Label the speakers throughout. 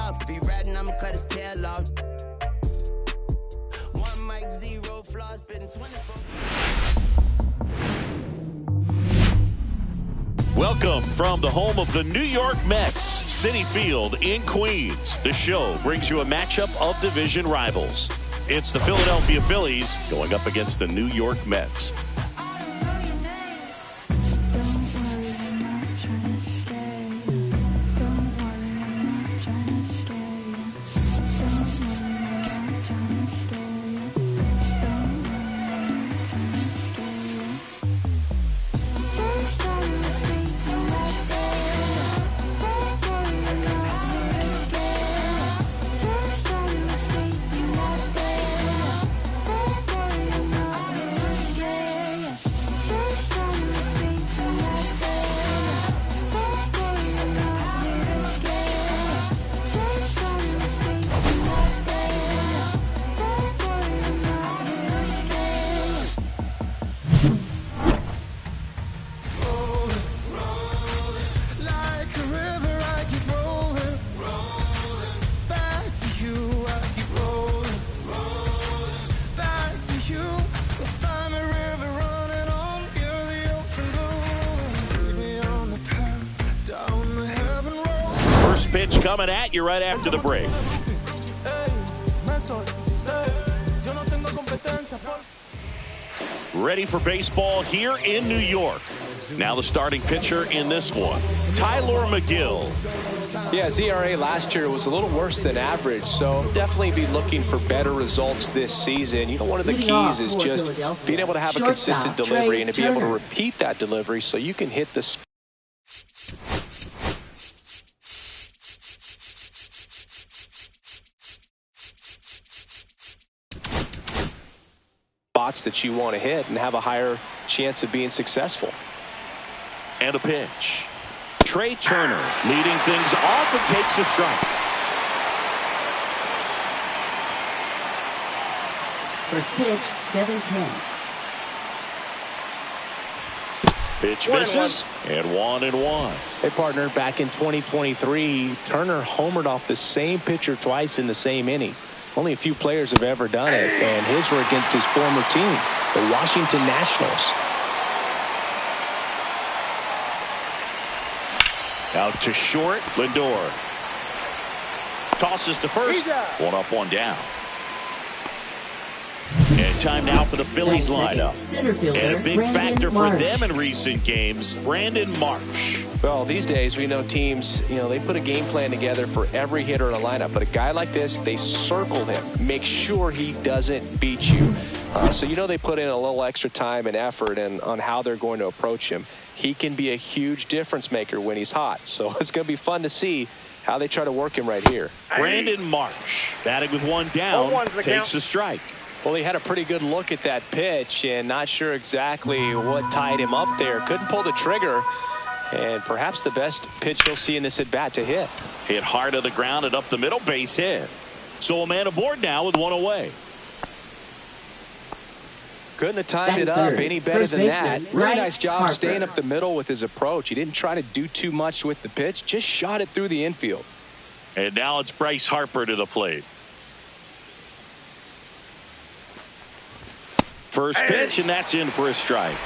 Speaker 1: off. Be riding, I'ma cut his tail off. One mic, zero flaws, spitting 24.
Speaker 2: Welcome from the home of the New York Mets, Citi Field in Queens. The show brings you a matchup of division rivals. It's the Philadelphia Phillies going up against the New York Mets. Pitch coming at you right after the break. Ready for baseball here in New York. Now the starting pitcher in this one, Tyler McGill.
Speaker 3: Yeah, his ERA last year was a little worse than average, so definitely be looking for better results this season. You know, one of the keys is just being able to have a consistent delivery and to be able to repeat that delivery so you can hit the spots that you want to hit and have a higher chance of being successful.
Speaker 2: And a pitch. Trey Turner leading things off and takes a strike.
Speaker 4: First pitch, 7-10.
Speaker 2: Pitch misses, and 1-1.
Speaker 3: Hey, partner, back in 2023, Turner homered off the same pitcher twice in the same inning. Only a few players have ever done it, and his were against his former team, the Washington Nationals.
Speaker 2: Out to short, Lindor. Tosses to first, one up, one down. And time now for the Phillies lineup. And a big factor for them in recent games, Brandon Marsh.
Speaker 3: Well, these days we know teams, they put a game plan together for every hitter in a lineup. But a guy like this, they circle him, make sure he doesn't beat you. So they put in a little extra time and effort on how they're going to approach him. He can be a huge difference maker when he's hot. So it's going to be fun to see how they try to work him right here.
Speaker 2: Brandon Marsh, batting with one down, takes a strike.
Speaker 3: Well, he had a pretty good look at that pitch and not sure exactly what tied him up there. Couldn't pull the trigger, and perhaps the best pitch you'll see in this at-bat to hit.
Speaker 2: Hit hard to the ground and up the middle, base hit. So a man aboard now with one away.
Speaker 3: Couldn't have timed it up any better than that. Really nice job staying up the middle with his approach. He didn't try to do too much with the pitch, just shot it through the infield.
Speaker 2: And now it's Bryce Harper to the plate. First pitch, and that's in for a strike.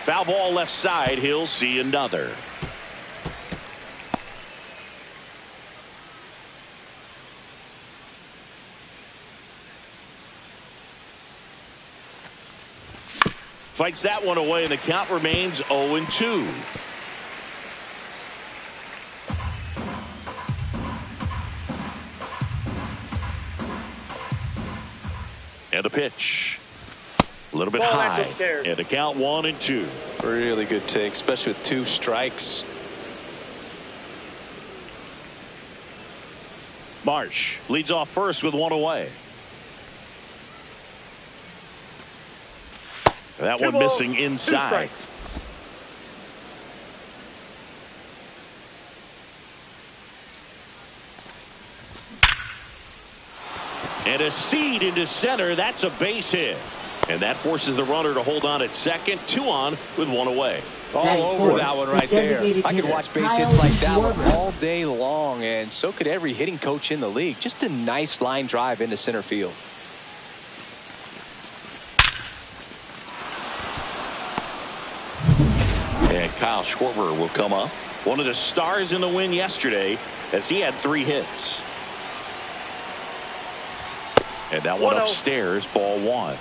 Speaker 2: Foul ball left side. He'll see another. Fights that one away, and the count remains 0-2. And a pitch. A little bit high. And the count 1-2.
Speaker 3: Really good take, especially with 2 strikes.
Speaker 2: Marsh leads off first with one away. That one missing inside. And a seed into center. That's a base hit. And that forces the runner to hold on at second. 2 on with 1 away.
Speaker 3: All over that one right there. I could watch base hits like that one all day long, and so could every hitting coach in the league. Just a nice line drive into center field.
Speaker 2: And Kyle Schwarber will come up. One of the stars in the win yesterday, as he had 3 hits. And that one upstairs, ball 1.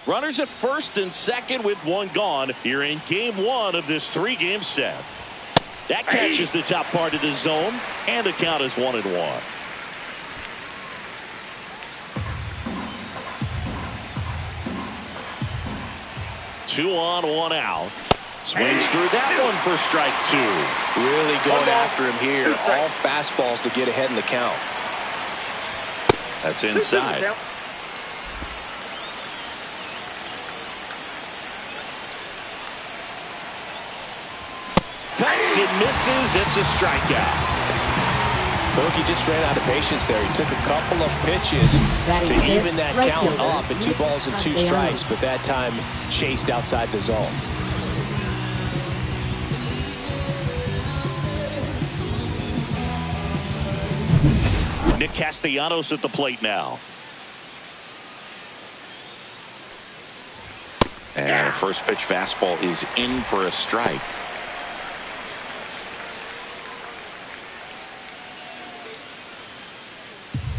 Speaker 2: Runners at first and second with 1 gone here in game 1 of this 3-game set. That catches the top part of the zone, and the count is 1-1. Two on, 1 out. Swings through that one for strike 2.
Speaker 3: Really going after him here. All fastballs to get ahead in the count.
Speaker 2: That's inside. Cuts and misses. It's a strikeout.
Speaker 3: Bogey just ran out of patience there. He took a couple of pitches to even that count up at 2 balls and 2 strikes, but that time chased outside the zone.
Speaker 2: Nick Castellanos at the plate now. And the first pitch fastball is in for a strike.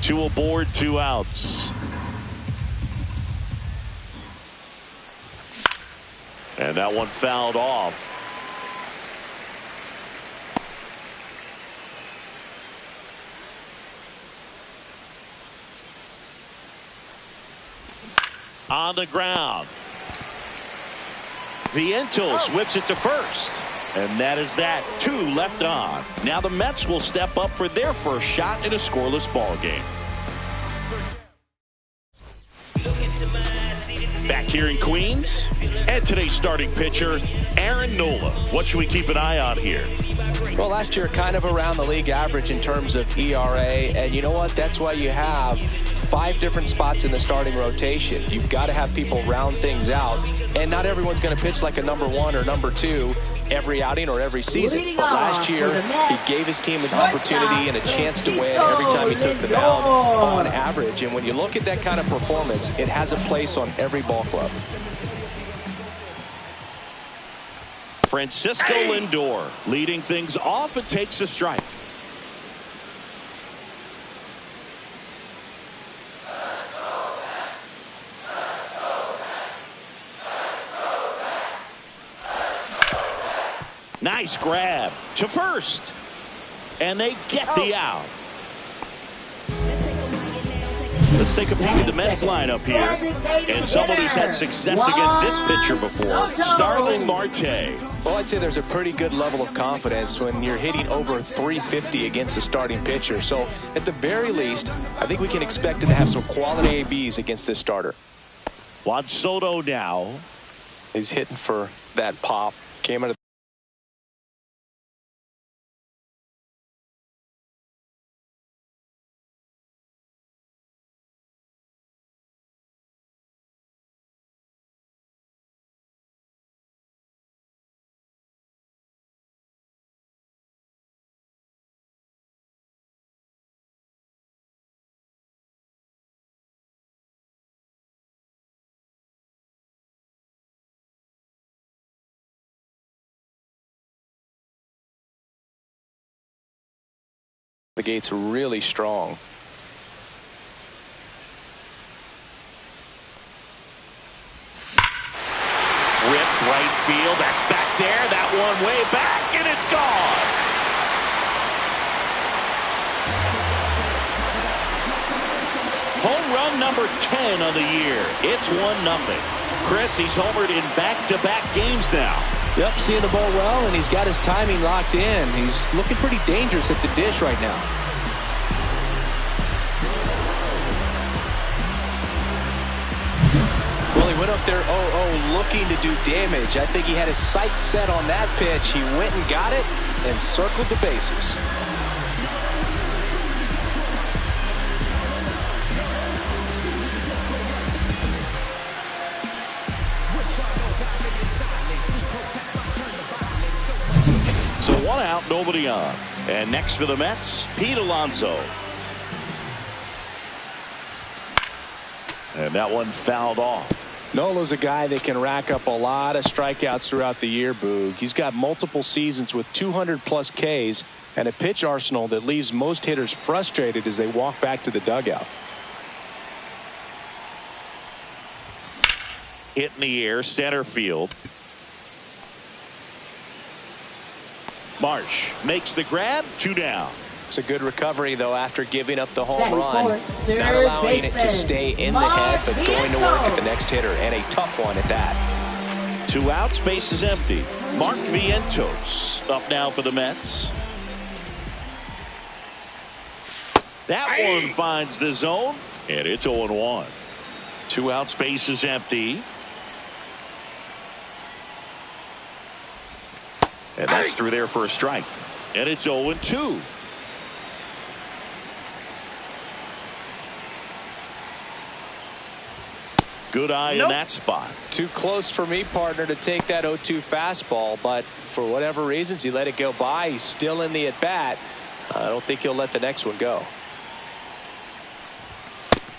Speaker 2: Two aboard, 2 outs. And that one fouled off. On the ground. Vientos whips it to first. And that is that. 2 left on. Now the Mets will step up for their first shot in a scoreless ball game. Back here in Queens, and today's starting pitcher, Aaron Nola. What should we keep an eye on here?
Speaker 3: Well, last year kind of around the league average in terms of ERA, and you know what? That's why you have 5 different spots in the starting rotation. You've got to have people round things out, and not everyone's going to pitch like a number 1 or number 2 every outing or every season. But last year, he gave his team an opportunity and a chance to win every time he took the mound on average. And when you look at that kind of performance, it has a place on every ball club.
Speaker 2: Francisco Lindor leading things off and takes a strike. Nice grab to first, and they get the out. Let's take a peek at the Mets lineup here, and someone who's had success against this pitcher before, Starling Marte.
Speaker 3: Well, I'd say there's a pretty good level of confidence when you're hitting over 350 against a starting pitcher. So at the very least, I think we can expect him to have some quality ABs against this starter.
Speaker 2: Juan Soto now.
Speaker 3: He's hitting for that pop. Came out of the gates really strong.
Speaker 2: Ripped right field. That's back there. That one way back, and it's gone. Home run number 10 on the year. It's 1-0. Chris, he's homered in back-to-back games now.
Speaker 3: Yep, seeing the ball well, and he's got his timing locked in. He's looking pretty dangerous at the dish right now. Well, he went up there 0-0 looking to do damage. I think he had his sights set on that pitch. He went and got it and circled the bases.
Speaker 2: So 1 out, nobody on. And next for the Mets, Pete Alonso. And that one fouled off.
Speaker 3: Nola's a guy that can rack up a lot of strikeouts throughout the year, Boog. He's got multiple seasons with 200-plus Ks and a pitch arsenal that leaves most hitters frustrated as they walk back to the dugout.
Speaker 2: Hit in the air, center field. Marsh makes the grab, 2 down.
Speaker 3: It's a good recovery, though, after giving up the home
Speaker 4: Batting
Speaker 3: run.
Speaker 4: forward, third
Speaker 3: Not allowing it to
Speaker 4: baseman,
Speaker 3: stay in the head, but going to work at the next hitter, and a tough one at that.
Speaker 2: 2 outs, base is empty. Mark Vientos up now for the Mets. That one finds the zone, and it's 0-1. 2 outs, base is empty. And that's through there for a strike. And it's 0-2. Good eye in that spot.
Speaker 3: Too close for me, partner, to take that 0-2 fastball, but for whatever reasons, he let it go by. He's still in the at-bat. I don't think he'll let the next one go.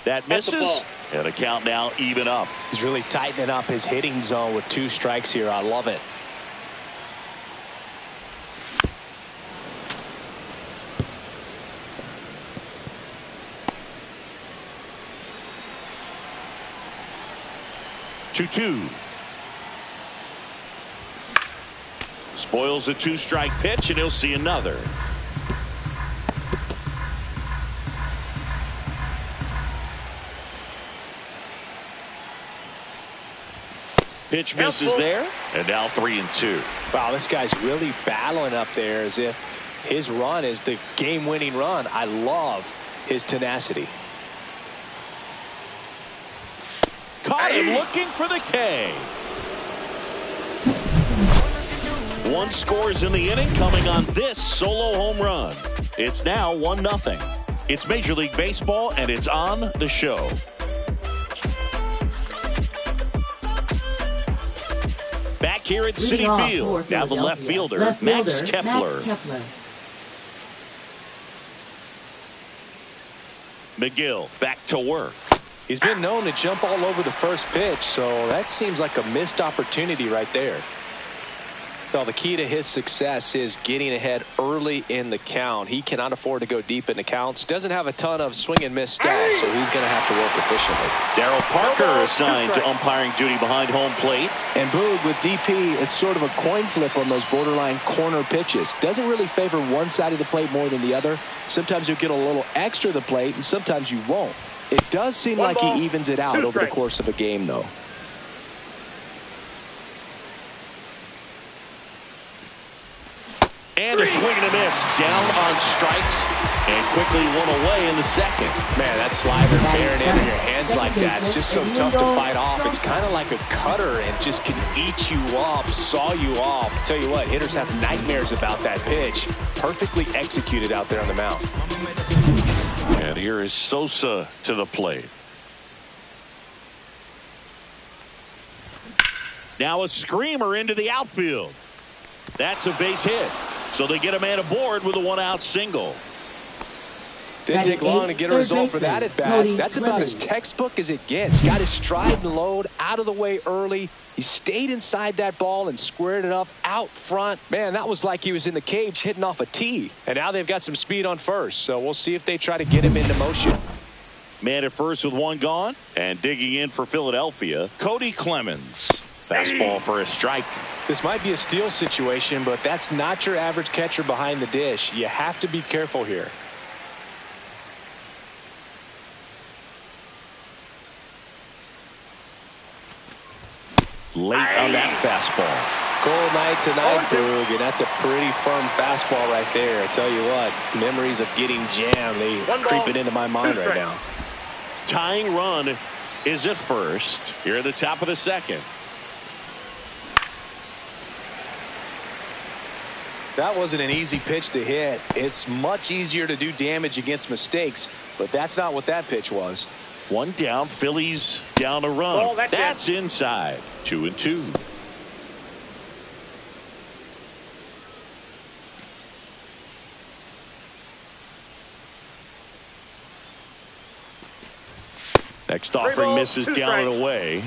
Speaker 2: That misses, and the count now even up.
Speaker 3: He's really tightening up his hitting zone with 2 strikes here. I love it.
Speaker 2: Two. Spoils the 2-strike pitch, and he'll see another. Pitch misses there, and now 3-2.
Speaker 3: Wow, this guy's really battling up there as if his run is the game-winning run. I love his tenacity.
Speaker 2: Caught him looking for the K. 1 scores in the inning coming on this solo home run. It's now 1-0. It's Major League Baseball, and it's on the show. Back here at Citi Field, now the left fielder, Max Kepler. McGill back to work.
Speaker 3: He's been known to jump all over the first pitch, so that seems like a missed opportunity right there. Well, the key to his success is getting ahead early in the count. He cannot afford to go deep in the counts. Doesn't have a ton of swing and miss stuff, so he's going to have to work efficiently.
Speaker 2: Darryl Parker assigned to umpiring duty behind home plate.
Speaker 3: And Boog, with DP, it's sort of a coin flip on those borderline corner pitches. Doesn't really favor one side of the plate more than the other. Sometimes you'll get a little extra to the plate, and sometimes you won't. It does seem like he evens it out over the course of a game, though.
Speaker 2: And a swing and a miss. Down on strikes and quickly one away in the second.
Speaker 3: Man, that slider bearing into your hands like that, it's just so tough to fight off. It's kind of like a cutter and just can eat you up, saw you off. Tell you what, hitters have nightmares about that pitch. Perfectly executed out there on the mound.
Speaker 2: And here is Sosa to the plate. Now a screamer into the outfield. That's a base hit. So they get a man aboard with a 1-out single.
Speaker 3: Didn't take long to get a result for that at bat. That's about as textbook as it gets. Got his stride and load out of the way early. He stayed inside that ball and squared it up out front. Man, that was like he was in the cage hitting off a tee. And now they've got some speed on first, so we'll see if they try to get him into motion.
Speaker 2: Man at first with 1 gone, and digging in for Philadelphia, Cody Clemens. Fastball for a strike.
Speaker 3: This might be a steal situation, but that's not your average catcher behind the dish. You have to be careful here.
Speaker 2: Late on that fastball.
Speaker 3: Cold night tonight, Boog, and that's a pretty firm fastball right there. I tell you what, memories of getting jammed, they creeping into my mind right now.
Speaker 2: Tying run is at first here at the top of the second.
Speaker 3: That wasn't an easy pitch to hit. It's much easier to do damage against mistakes, but that's not what that pitch was.
Speaker 2: One down, Phillies down a run.
Speaker 5: Oh,
Speaker 2: that's inside. 2-2. Next offering misses down and away.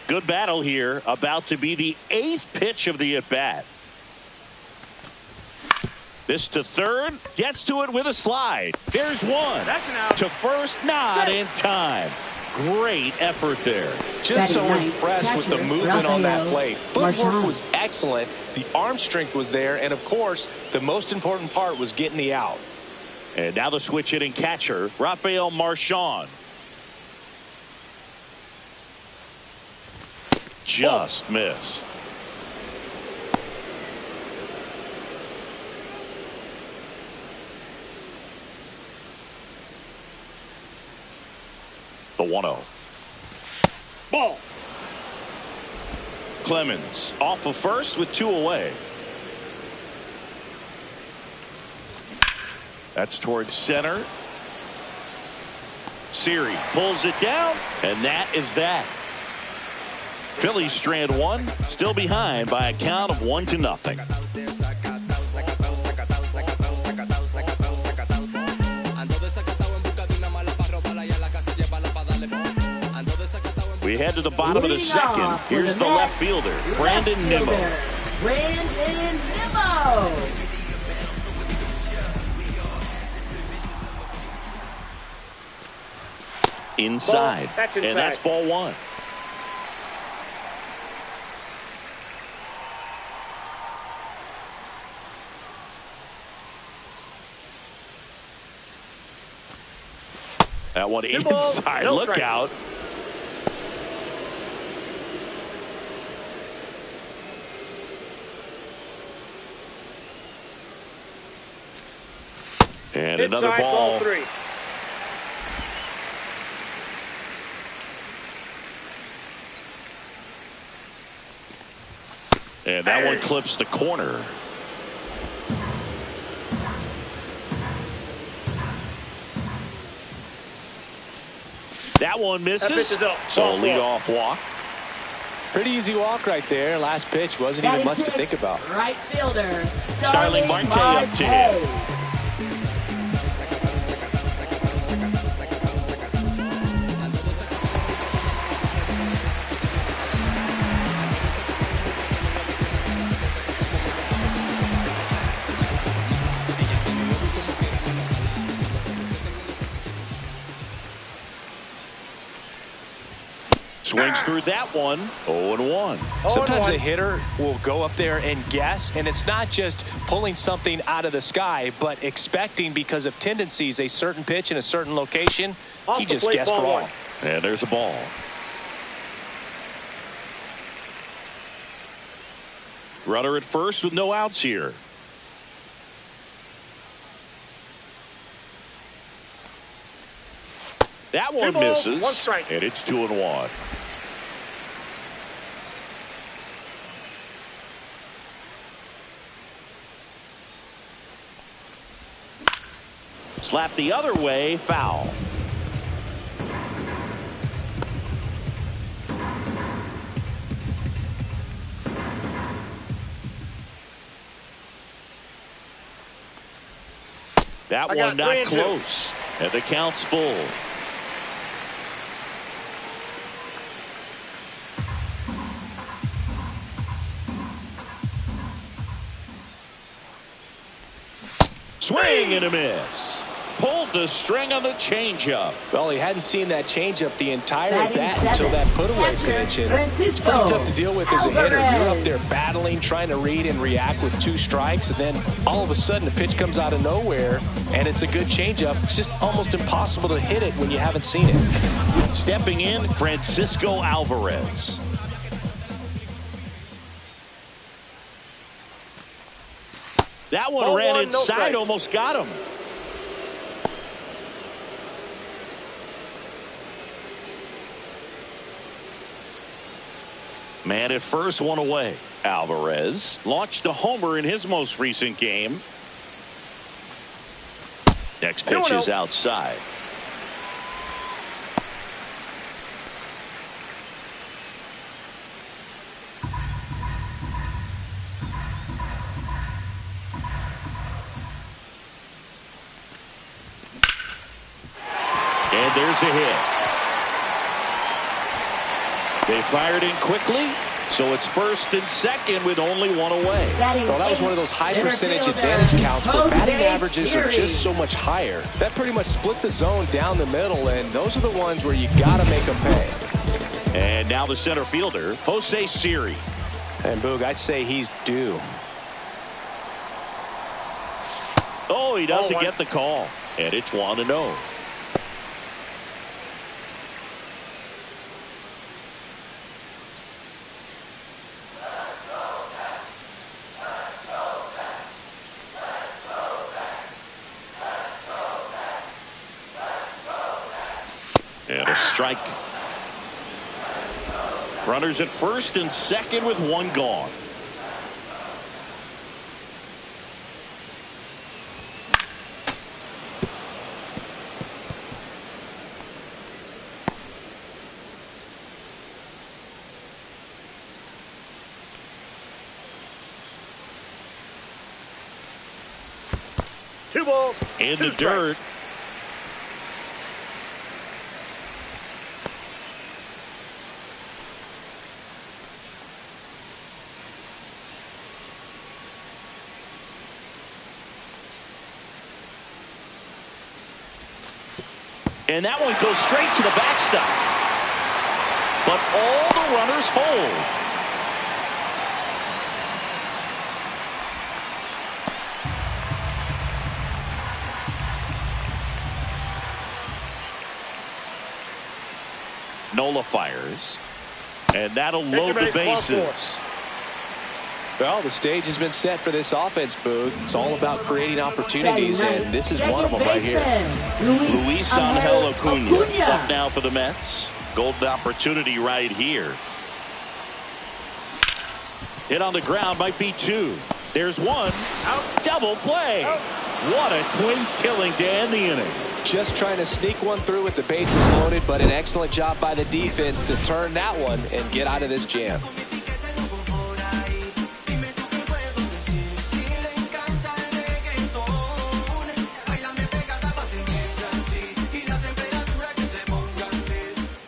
Speaker 2: Good battle here. About to be the 8th pitch of the at-bat. This to third, gets to it with a slide. There's one.
Speaker 5: That's an out.
Speaker 2: To first, not in time. Great effort there.
Speaker 3: Just so impressed with the movement on that play. Footwork
Speaker 4: Marchand.
Speaker 3: was excellent. The arm strength was there. And, of course, the most important part was getting the out.
Speaker 2: And now the switch hitting catcher, Rafael Marchand. Just missed. The 1-0.
Speaker 5: Ball.
Speaker 2: Clemens off of first with 2 away. That's towards center. Siri pulls it down, and that is that. Phillies strand one, still behind by a count of 1-0. We head to the bottom of the second. Here's the left fielder, Brandon Nimmo.
Speaker 4: Brandon Nimmo.
Speaker 2: Inside.
Speaker 5: That's inside.
Speaker 2: And that's ball 1. That one inside.
Speaker 5: No
Speaker 2: Look
Speaker 5: strike.
Speaker 2: out. And another
Speaker 5: Inside,
Speaker 2: ball.
Speaker 5: 3.
Speaker 2: And that one clips the corner. That one misses.
Speaker 5: That pitch is up.
Speaker 2: So
Speaker 5: Ball
Speaker 2: lead
Speaker 5: four.
Speaker 2: off walk.
Speaker 3: Pretty easy walk right there. Last pitch wasn't even much to think about.
Speaker 4: Right fielder.
Speaker 2: Starling Marte up to him. Swings through that one. 0-1.
Speaker 3: Sometimes a hitter will go up there and guess, and it's not just pulling something out of the sky, but expecting because of tendencies a certain pitch in a certain location. He just guessed wrong.
Speaker 2: And there's a ball. Runner at first with no outs here. That one misses.
Speaker 5: 1 strike.
Speaker 2: And it's 2-1. Slap the other way, foul. That one not close. And the count's full. Swing and a miss. pulled the string on the changeup.
Speaker 3: Well, he hadn't seen that changeup the entire
Speaker 4: Batting
Speaker 3: bat
Speaker 4: seventh,
Speaker 3: until that put-away
Speaker 4: catcher,
Speaker 3: pitch. And it's
Speaker 4: Francisco
Speaker 3: pretty tough to deal with as a hitter. You're
Speaker 4: Alvarez.
Speaker 3: up there battling, trying to read and react with 2 strikes, and then all of a sudden the pitch comes out of nowhere, and it's a good changeup. It's just almost impossible to hit it when you haven't seen it.
Speaker 2: Stepping in, Francisco Alvarez. That one ran inside, almost got him. Man at first, one away. Alvarez launched a homer in his most recent game. Next pitch is outside. And there's a hit. They fired in quickly, so it's first and second with only one away.
Speaker 3: Well, that was one of those high percentage advantage counts where batting averages are just so much higher. That pretty much split the zone down the middle, and those are the ones where you got to make them pay.
Speaker 2: And now the center fielder, Jose Siri.
Speaker 3: And Boog, I'd say he's due.
Speaker 2: Oh, he doesn't get the call. And it's 1-0. And a strike. Runners at first and second with one gone.
Speaker 5: Two balls.
Speaker 2: In the dirt. And that one goes straight to the backstop. But all the runners hold. Nola fires. And that'll load the bases.
Speaker 3: Well, the stage has been set for this offense, Boog. It's all about creating opportunities, and this is one of them right here.
Speaker 2: Luis Angel Acuna up now for the Mets. Golden opportunity right here. Hit on the ground, might be 2. There's 1. Out. Double play. Out. What a twin killing to end the inning.
Speaker 3: Just trying to sneak one through with the bases loaded, but an excellent job by the defense to turn that one and get out of this jam.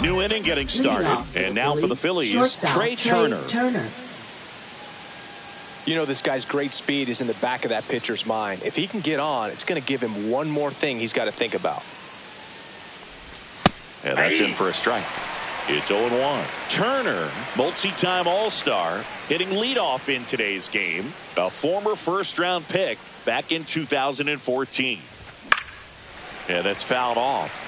Speaker 2: New inning getting started. And now for the Phillies, Trey Turner.
Speaker 3: You know, this guy's great speed is in the back of that pitcher's mind. If he can get on, it's going to give him one more thing he's got to think about.
Speaker 2: And that's in for a strike. It's 0-1. Turner, multi-time All-Star, hitting leadoff in today's game. A former first-round pick back in 2014. And that's fouled off.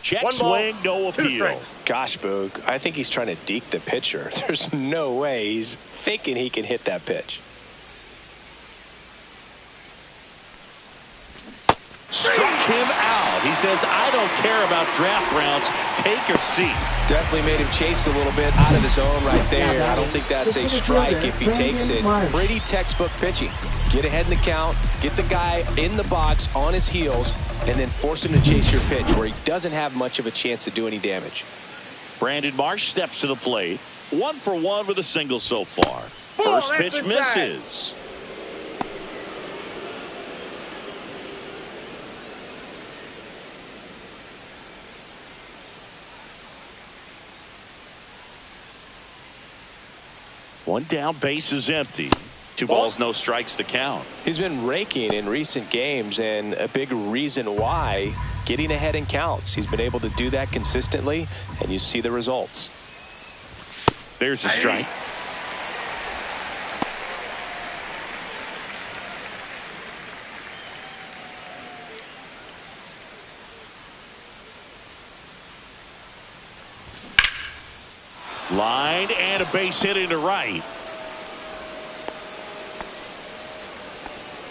Speaker 2: Check swing, no appeal.
Speaker 3: Gosh, Boog, I think he's trying to deke the pitcher. There's no way he's thinking he can hit that pitch.
Speaker 2: Struck him out. He says, I don't care about draft rounds. Take a seat.
Speaker 3: Definitely made him chase a little bit out of his zone right there. I don't think that's a strike if he takes it. Pretty textbook pitching. Get ahead in the count, get the guy in the box on his heels, and then force him to chase your pitch where he doesn't have much of a chance to do any damage.
Speaker 2: Brandon Marsh steps to the plate. 1 for 1 with a single so far. First pitch misses. One down, base is empty. Two balls, no strikes to count.
Speaker 3: He's been raking in recent games, and a big reason why, getting ahead in counts. He's been able to do that consistently, and you see the results.
Speaker 2: There's a strike. Line and a base hit into right.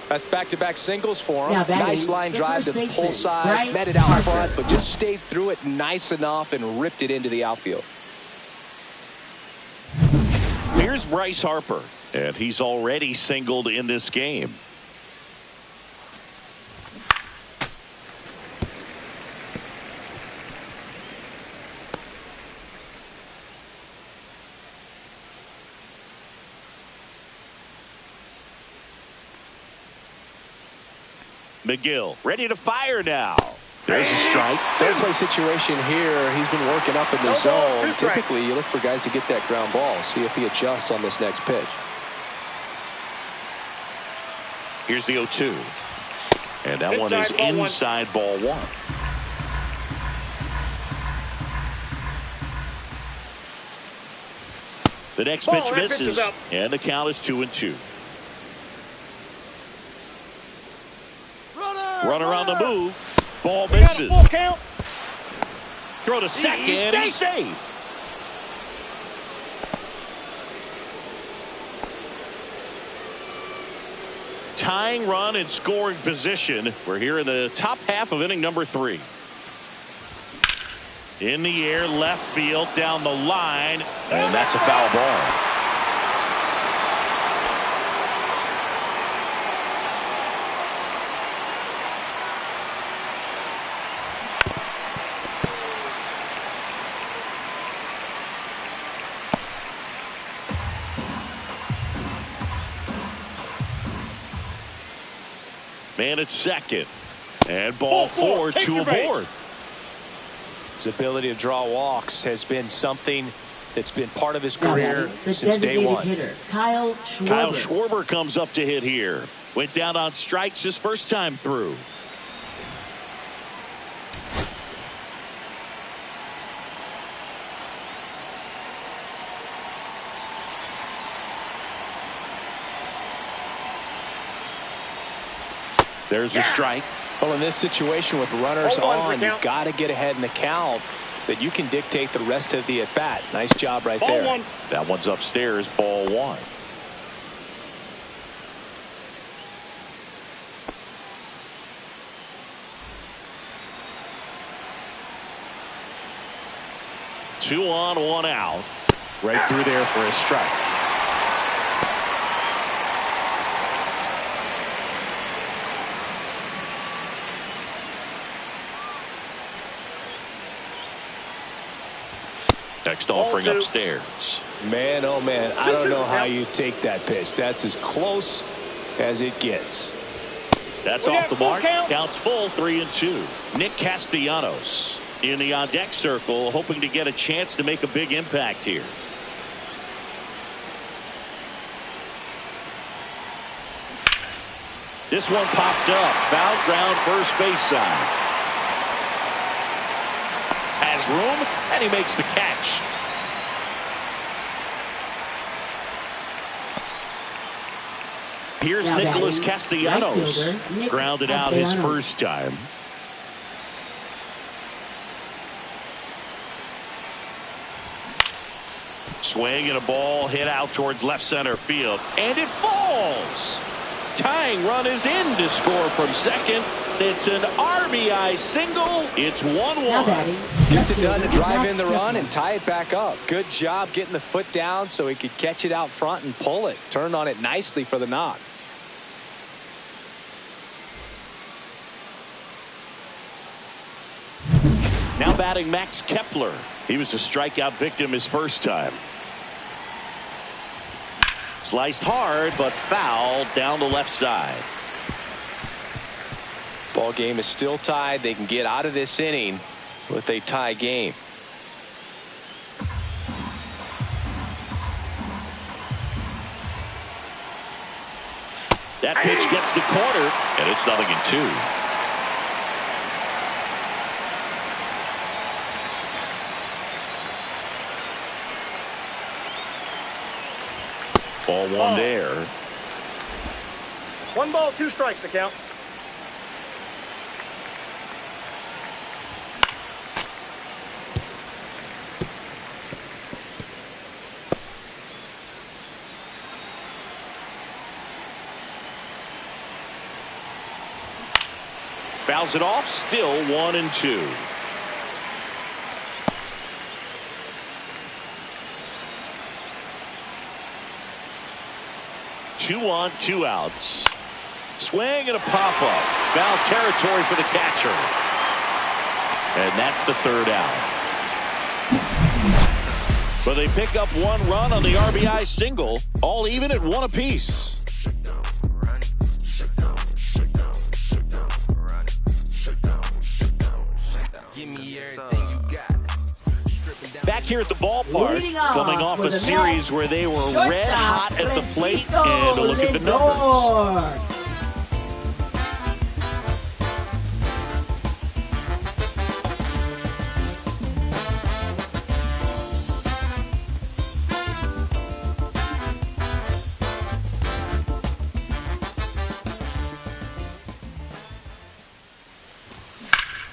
Speaker 3: That's back-to-back singles for him.
Speaker 4: Now
Speaker 3: Nice line drive to the pull side,
Speaker 4: Bryce
Speaker 3: met it out
Speaker 4: Harper.
Speaker 3: front, but just stayed through it nice enough and ripped it into the outfield.
Speaker 2: Here's Bryce Harper, and he's already singled in this game. McGill ready to fire now. There's a strike.
Speaker 3: Third play situation here. He's been working up in the zone. Typically, you look for guys to get that ground ball. See if he adjusts on this next pitch.
Speaker 2: Here's the 0-2. And that one is inside ball one. The next pitch misses, and the count is 2-2. Runner on the move. Ball misses. Throw to second. He's safe. Tying run in scoring position. We're here in the top half of inning number 3. In the air, left field, down the line, and that's a foul ball. Man at second, and ball 4, 2 aboard.
Speaker 3: His ability to draw walks has been something that's been part of his career since day one.
Speaker 4: Hitter, Kyle Schwarber.
Speaker 2: Kyle Schwarber comes up to hit here. Went down on strikes his first time through. There's a strike.
Speaker 3: Well, in this situation with runners on, you've got to get ahead in the count so that you can dictate the rest of the at-bat. Nice job right there.
Speaker 2: That one's upstairs, ball 1. Two on, 1 out. Right through there for a strike. Next offering upstairs.
Speaker 3: Man, oh man, I don't know how you take that pitch. That's as close as it gets.
Speaker 2: That's off the mark. Counts full, 3-2. Nick Castellanos in the on-deck circle, hoping to get a chance to make a big impact here. This one popped up. Foul ground, first base side. Has room, and he makes the catch. Here's
Speaker 4: Now
Speaker 2: Nicholas
Speaker 4: batting,
Speaker 2: Castellanos.
Speaker 4: right fielder, Nick
Speaker 2: Grounded out his
Speaker 4: Castellanos.
Speaker 2: first time. Swing and a ball hit out towards left center field, and it falls. Tying run is in to score from second. It's an RBI single. It's 1-1.
Speaker 4: Now batting,
Speaker 3: Gets it done to
Speaker 4: left fielder,
Speaker 3: drive in the
Speaker 4: Max
Speaker 3: run
Speaker 4: Kepler.
Speaker 3: and tie it back up. Good job getting the foot down so he could catch it out front and pull it. Turned on it nicely for the knock.
Speaker 2: Now batting Max Kepler. He was a strikeout victim his first time. Sliced hard, but foul down the left side.
Speaker 3: Ball game is still tied. They can get out of this inning with a tie game.
Speaker 2: That pitch gets the corner, and it's 0-2. Ball one there.
Speaker 5: 1 ball, 2 strikes to count.
Speaker 2: Fouls it off, still 1-2. Two on, 2 outs. Swing and a pop-up. Foul territory for the catcher. And that's the 3rd out. But they pick up 1 run on the RBI single, all even at 1 apiece. Back here at the ballpark, coming off a series where they were red hot at the plate, and a look at the numbers.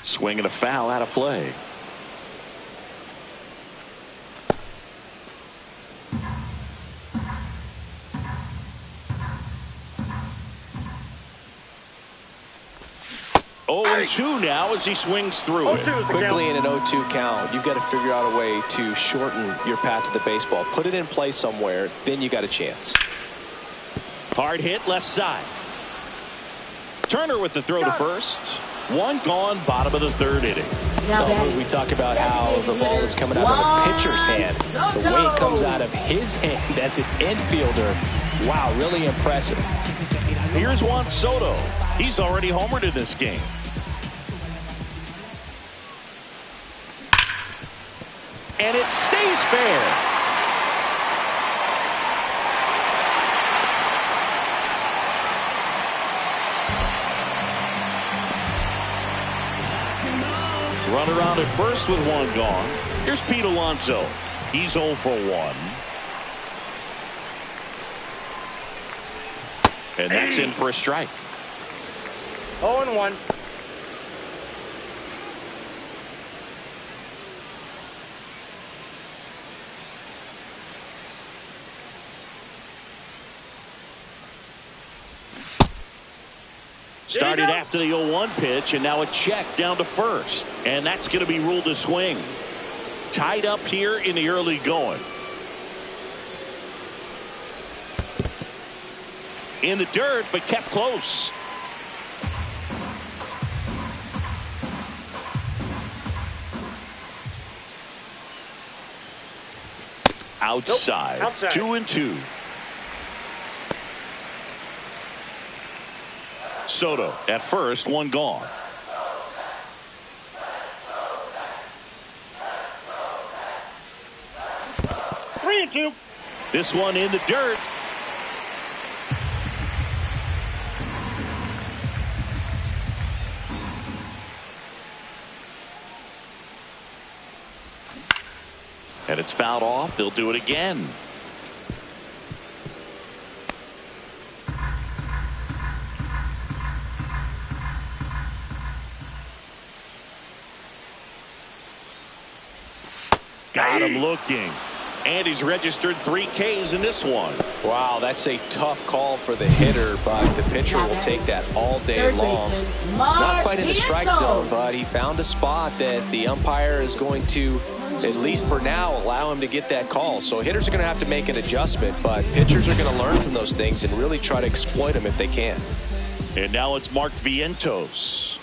Speaker 2: Swing and a foul out of play. Oh, 2 now as he swings through it.
Speaker 3: Quickly in an 0-2 count, you've got to figure out a way to shorten your path to the baseball. Put it in play somewhere, then you got a chance.
Speaker 2: Hard hit left side. Turner with the throw to first. 1 gone, bottom of the 3rd inning.
Speaker 3: We talk about how the ball is coming out of the pitcher's hand. The way it comes out of his hand as an infielder. Wow, really impressive.
Speaker 2: Here's Juan Soto. He's already homered in this game. And it stays fair. Run around at first with 1 gone. Here's Pete Alonso. He's 0 for 1. And that's in for a strike.
Speaker 5: 0-1.
Speaker 2: Started after the 0-1 pitch, and now a check down to first. And that's going to be ruled a swing. Tied up here in the early going. In the dirt, but kept close. Outside.
Speaker 5: Nope. Outside.
Speaker 2: 2-2. Soto at first, 1 gone.
Speaker 5: 3-2.
Speaker 2: This one in the dirt. And it's fouled off. They'll do it again. Got him looking. And he's registered 3 Ks in this one.
Speaker 3: Wow, that's a tough call for the hitter, but the pitcher will take that all day long. Not quite in the strike zone, but he found a spot that the umpire is going to, at least for now, allow him to get that call. So hitters are going to have to make an adjustment, but pitchers are going to learn from those things and really try to exploit them if they can.
Speaker 2: And now it's Mark Vientos.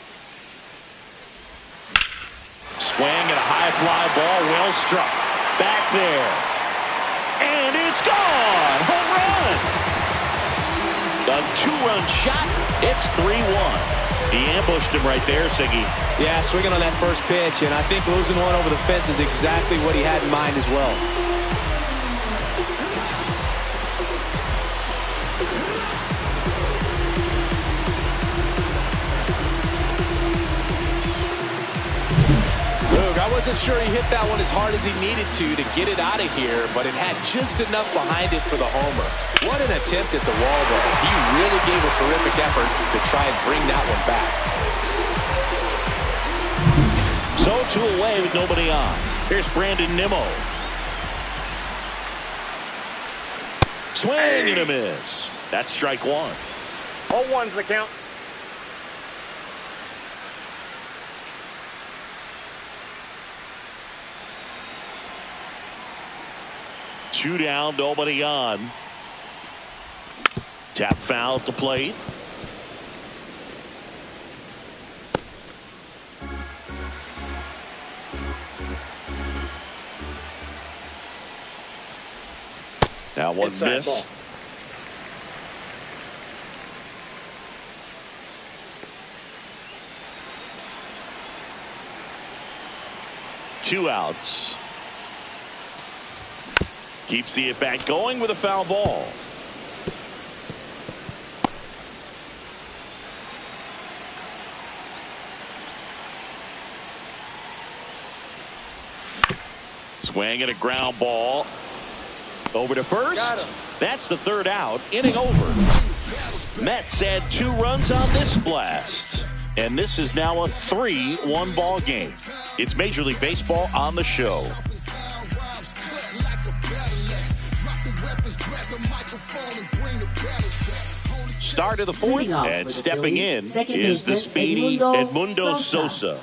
Speaker 2: Swing and a high fly ball, well struck. Back there. And it's gone! Home run! A 2-run shot. It's 3-1. He ambushed him right there, Siggy.
Speaker 3: Yeah, swinging on that first pitch, and I think losing one over the fence is exactly what he had in mind as well. Wasn't sure he hit that one as hard as he needed to get it out of here, but it had just enough behind it for the homer. What an attempt at the wall, though. He really gave a terrific effort to try and bring that one back.
Speaker 2: So 2 away with nobody on. Here's Brandon Nimmo. Swing and a miss. That's strike 1.
Speaker 5: 0-1's the count.
Speaker 2: Two down, nobody on. Tap foul at the plate. Now one
Speaker 5: Inside
Speaker 2: missed.
Speaker 5: ball.
Speaker 2: Two outs. Keeps the at-bat going with a foul ball. Swing and a ground ball. Over to first. That's the 3rd out. Inning over. Mets had 2 runs on this blast. And this is now a 3-1 ball game. It's Major League Baseball on the show. Start of the 4th, and stepping in is the speedy Edmundo Sosa.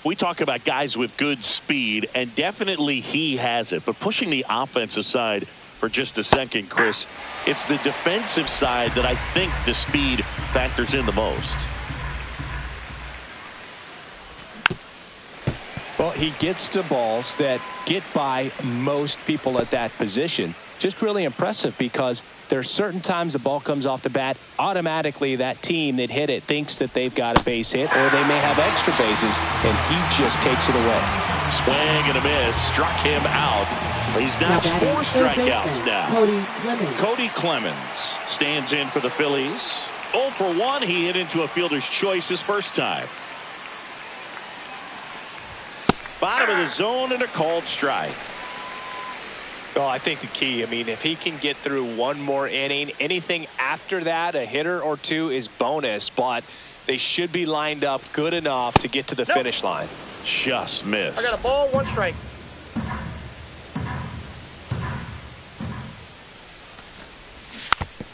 Speaker 2: We talk about guys with good speed, and definitely he has it. But pushing the offensive side for just a second, Chris, it's the defensive side that I think the speed factors in the most.
Speaker 3: Well, he gets to balls that get by most people at that position. Just really impressive because there are certain times the ball comes off the bat, automatically that team that hit it thinks that they've got a base hit, or they may have extra bases, and he just takes it away.
Speaker 2: Swing and a miss, struck him out. He's now 4 strikeouts now. Cody Clemens stands in for the Phillies. 0 for 1, he hit into a fielder's choice his first time. Bottom of the zone and a called strike.
Speaker 3: Well, I think the key, I mean, if he can get through one more inning, anything after that, a hitter or 2 is bonus, but they should be lined up good enough to get to the finish line.
Speaker 2: Just missed.
Speaker 5: I got a ball, 1 strike.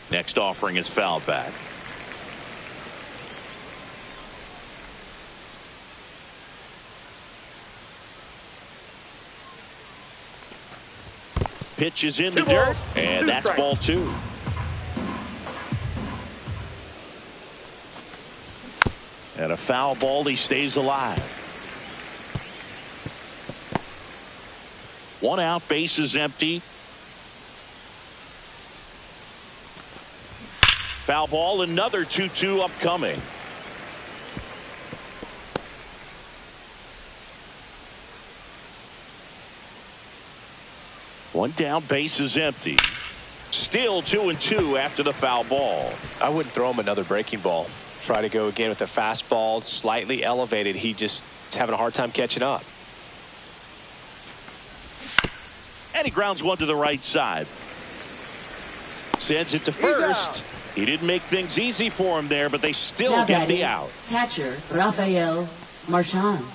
Speaker 2: Next offering is fouled back. Pitch is in the dirt, and that's ball 2. And a foul ball, he stays alive. 1 out, base is empty. Foul ball, another 2-2 upcoming. One down, base is empty. Still 2-2 after the foul ball.
Speaker 3: I wouldn't throw him another breaking ball. Try to go again with the fastball, slightly elevated. He just is having a hard time catching up.
Speaker 2: And he grounds one to the right side. Sends it to first. He didn't make things easy for him there, but they still get the out.
Speaker 4: Catcher Rafael Marchand.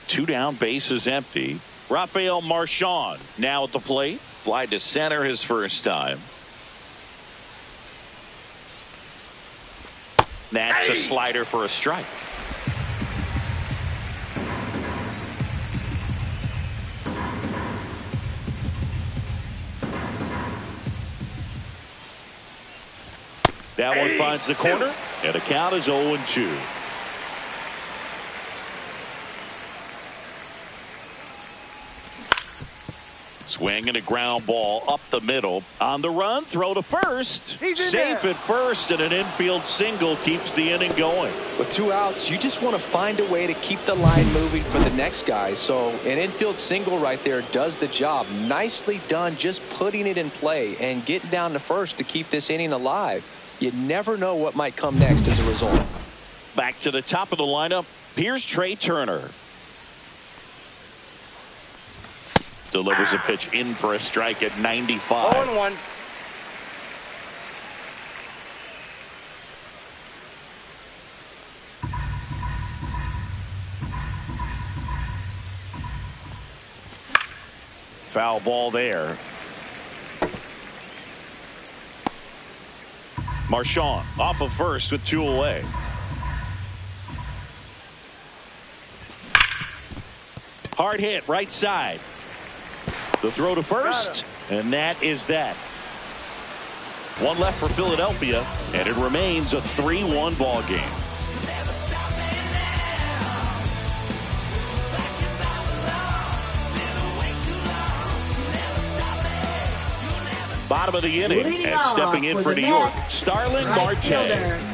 Speaker 2: 2 down, base is empty. Rafael Marchand now at the plate. Fly to center his first time. That's a slider for a strike. That one finds the corner, and the count is 0-2. Swing and a ground ball up the middle. On the run, throw to first. Safe at first, and an infield single keeps the inning going.
Speaker 3: With 2 outs, you just want to find a way to keep the line moving for the next guy. So an infield single right there does the job. Nicely done, just putting it in play and getting down to first to keep this inning alive. You never know what might come next as a result.
Speaker 2: Back to the top of the lineup. Here's Trey Turner. Delivers a pitch in for a strike at 95.
Speaker 5: 0-1.
Speaker 2: Foul ball there. Marchand off of first with 2 away. Hard hit right side. The throw to first, and that is that. 1 left for Philadelphia, and it remains a 3-1 ball game. Bottom of the inning,
Speaker 4: Leading
Speaker 2: and stepping in for New York, Starling Marte.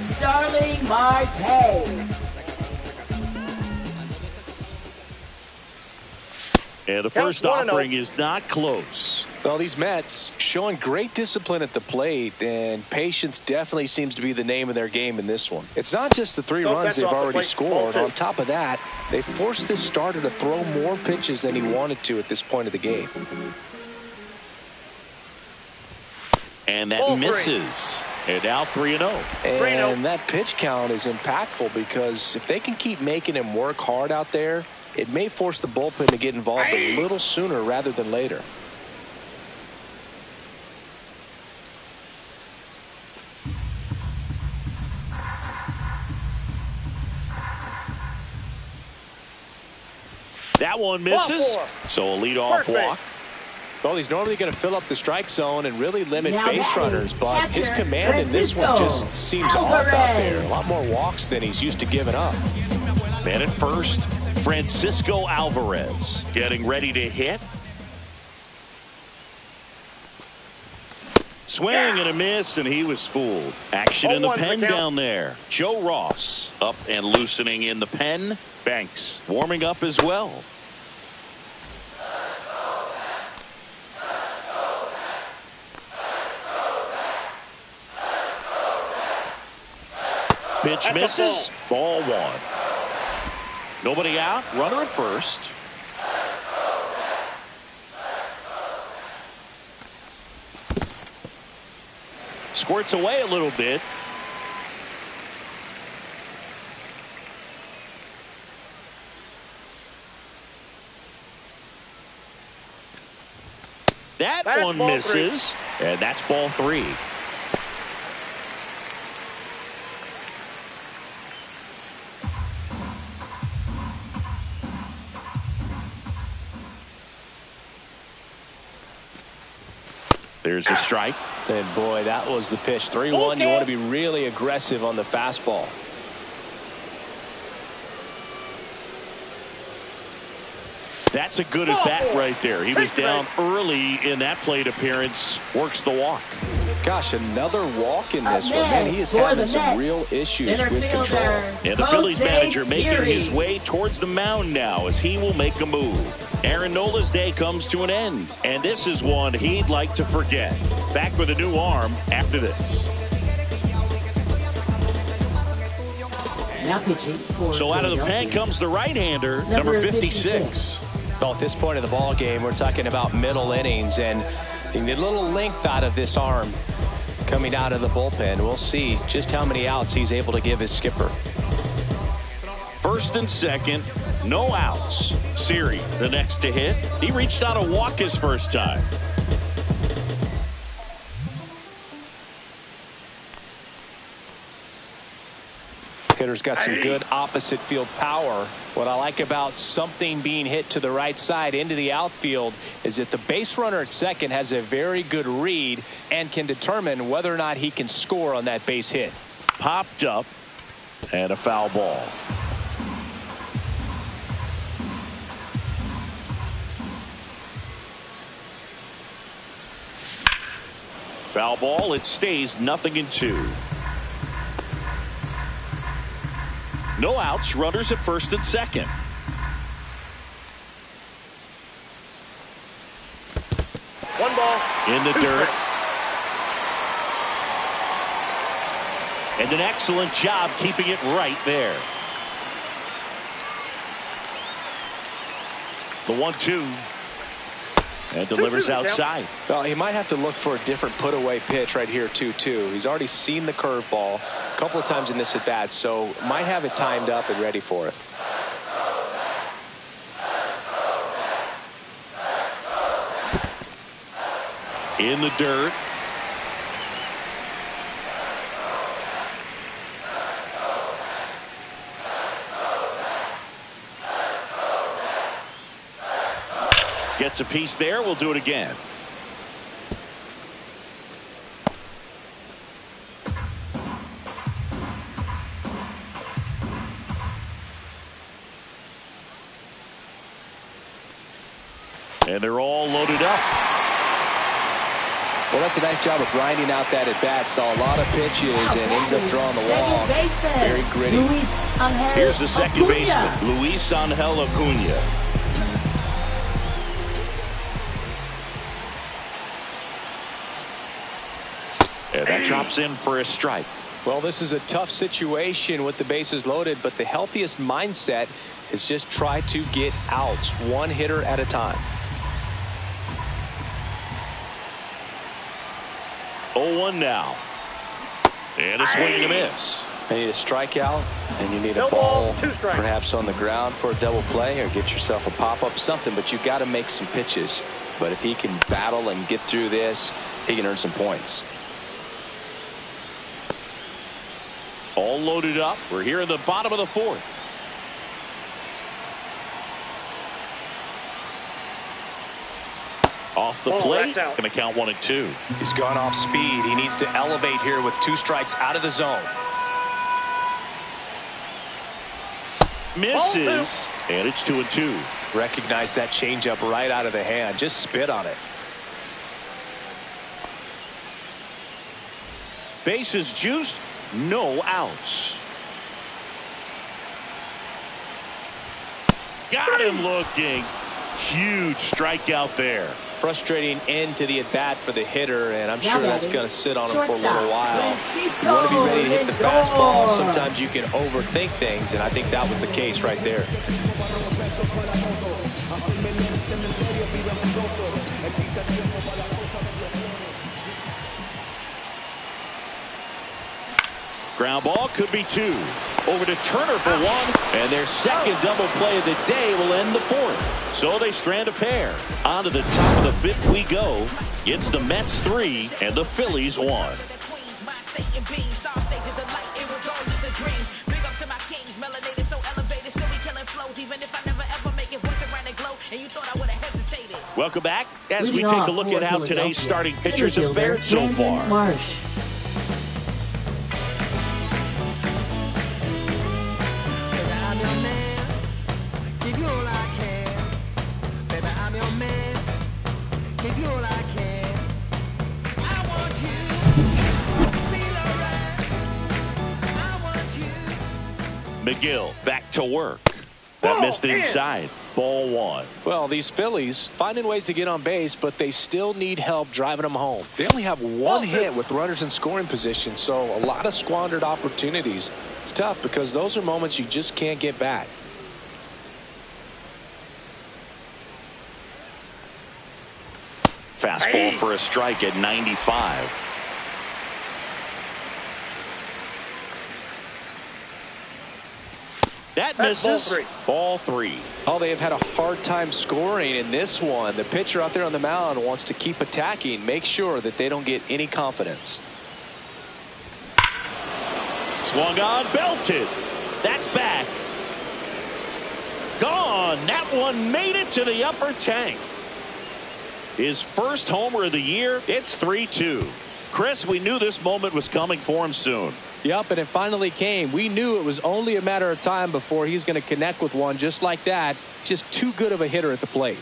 Speaker 4: Starling Marte.
Speaker 2: And the first offering is not close.
Speaker 3: Well, these Mets showing great discipline at the plate, and patience definitely seems to be the name of their game in this one. It's not just the 3 runs they've already scored. On top of that, they forced this starter to throw more pitches than he wanted to at this point of the game.
Speaker 2: And that misses. And now 3-0.
Speaker 3: And that pitch count is impactful because if they can keep making him work hard out there, it may force the bullpen to get involved a little sooner rather than later.
Speaker 2: That one misses. So a leadoff walk.
Speaker 3: Well, he's normally going to fill up the strike zone and really limit
Speaker 4: Now
Speaker 3: base runners, but his command in this one just seems off out there. A lot more walks than he's used to giving up.
Speaker 2: Man at first, Francisco Alvarez getting ready to hit. Swing and a miss, and he was fooled. Action in the pen down there. Joe Ross up and loosening in the pen. Banks warming up as well. Pitch misses. Ball 1. Nobody out. Runner at first. Squirts away a little bit. That one misses. And that's ball 3. There's a strike.
Speaker 3: And boy, that was the pitch. 3-1. You want to be really aggressive on the fastball.
Speaker 2: That's a good at bat right there. He was down early in that plate appearance. Works the walk.
Speaker 3: Gosh, another walk in this one. Man, he is having some real issues with control.
Speaker 2: And the Phillies manager making his way towards the mound now as he will make a move. Aaron Nola's day comes to an end, and this is one he'd like to forget. Back with a new arm after this.
Speaker 4: Now pitching for
Speaker 2: So out of the pen comes the right-hander, number 56.
Speaker 3: Well, at this point of the ball game, we're talking about middle innings, and you need a little length out of this arm coming out of the bullpen. We'll see just how many outs he's able to give his skipper.
Speaker 2: First and second, no outs. Siri, the next to hit. He reached out a walk his first time.
Speaker 3: Hitter's got some good opposite field power. What I like about something being hit to the right side into the outfield is that the base runner at second has a very good read and can determine whether or not he can score on that base hit.
Speaker 2: Popped up and a foul ball. Foul ball. It stays 0-2. No outs. Runners at first and second.
Speaker 5: One ball.
Speaker 2: In the dirt. And an excellent job keeping it right there. The 1-2. And delivers outside.
Speaker 3: Well, he might have to look for a different put-away pitch right here, 2-2. He's already seen the curveball a couple of times in this at-bat, so might have it timed up and ready for it.
Speaker 2: In the dirt. Gets a piece there. We'll do it again. And they're all loaded up.
Speaker 3: Well, that's a nice job of grinding out that at bat. Saw a lot of pitches and ends up drawing the wall. Very gritty.
Speaker 2: Here's the second baseman, Luis Angel Acuna. And that drops in for a strike.
Speaker 3: Well, this is a tough situation with the bases loaded, but the healthiest mindset is just try to get outs, one hitter at a time.
Speaker 2: 0-1 now. And a swing and a miss.
Speaker 3: You need a strikeout, and you need a ball perhaps on the ground for a double play, or get yourself a pop-up, something, but you've got to make some pitches. But if he can battle and get through this, he can earn some points.
Speaker 2: All loaded up. We're here in the bottom of the fourth. Off the plate. Going to count 1-2.
Speaker 3: He's gone off speed. He needs to elevate here with 2 strikes out of the zone.
Speaker 2: Misses. And it's 2-2.
Speaker 3: Recognize that changeup right out of the hand. Just spit on it.
Speaker 2: Bases juiced. No outs. Got him looking. Huge strikeout there.
Speaker 3: Frustrating end to the at-bat for the hitter, and I'm sure that's going to sit on him for a little while. You want to be ready to hit the fastball. Sometimes you can overthink things, and I think that was the case right there.
Speaker 2: Ground ball, could be 2. Over to Turner for 1, and their second double play of the day will end the fourth. So they strand a pair. On to the top of the 5th we go. It's the Mets 3 and the Phillies 1. Welcome back as we take a look at how today's starting pitchers have fared so far. McGill back to work. That missed it inside. Ball 1.
Speaker 3: Well, these Phillies finding ways to get on base, but they still need help driving them home. They only have 1 hit with runners in scoring position, so a lot of squandered opportunities. It's tough because those are moments you just can't get back.
Speaker 2: Fastball for a strike at 95. That misses. Ball 3.
Speaker 3: Oh, they have had a hard time scoring in this one. The pitcher out there on the mound wants to keep attacking, make sure that they don't get any confidence.
Speaker 2: Swung on, belted. That's back. Gone. That one made it to the upper tank. His first homer of the year. It's 3-2. Chris, we knew this moment was coming for him soon.
Speaker 3: Yep, and it finally came. We knew it was only a matter of time before he's going to connect with one just like that. Just too good of a hitter at the plate.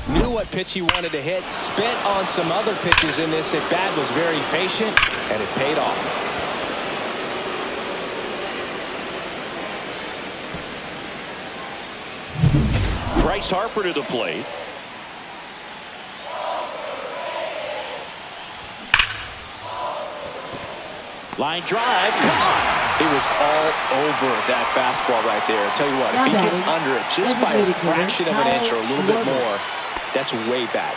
Speaker 3: Knew what pitch he wanted to hit. Spent on some other pitches in this at bat. Was very patient, and it paid off.
Speaker 2: Bryce Harper to the plate. Line drive. Caught.
Speaker 3: He was all over that fastball right there. I'll tell you what, if he gets under it just by a fraction of an inch or a little bit more, that's way back.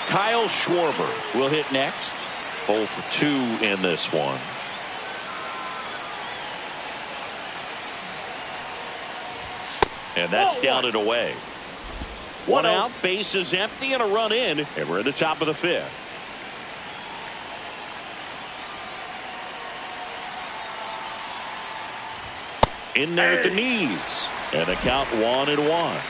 Speaker 2: Kyle Schwarber will hit next. 0 for 2 in this one. And that's down and away. One out, base is empty, and a run in, and we're at the top of the 5th. In there at the knees, and the count 1-1.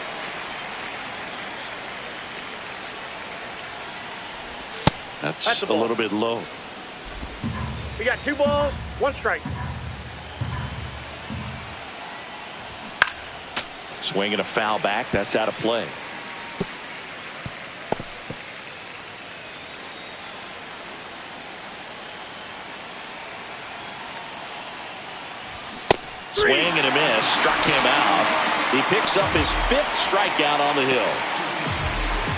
Speaker 2: That's a little bit low.
Speaker 5: We got 2 balls, 1 strike.
Speaker 2: Swinging a foul back. That's out of play. Swing and a miss. Struck him out. He picks up his 5th strikeout on the hill.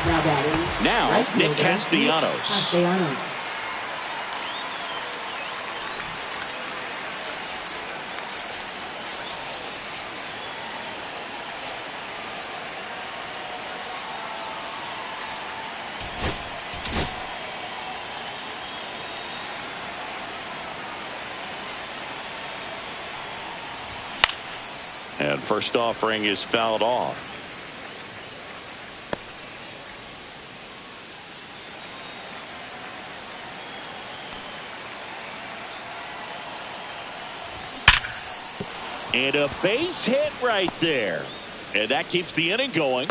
Speaker 4: Now batting.
Speaker 2: Now,
Speaker 4: right
Speaker 2: Nick
Speaker 4: fielder,
Speaker 2: Castellanos. And first offering is fouled off. And a base hit right there. And that keeps the inning going.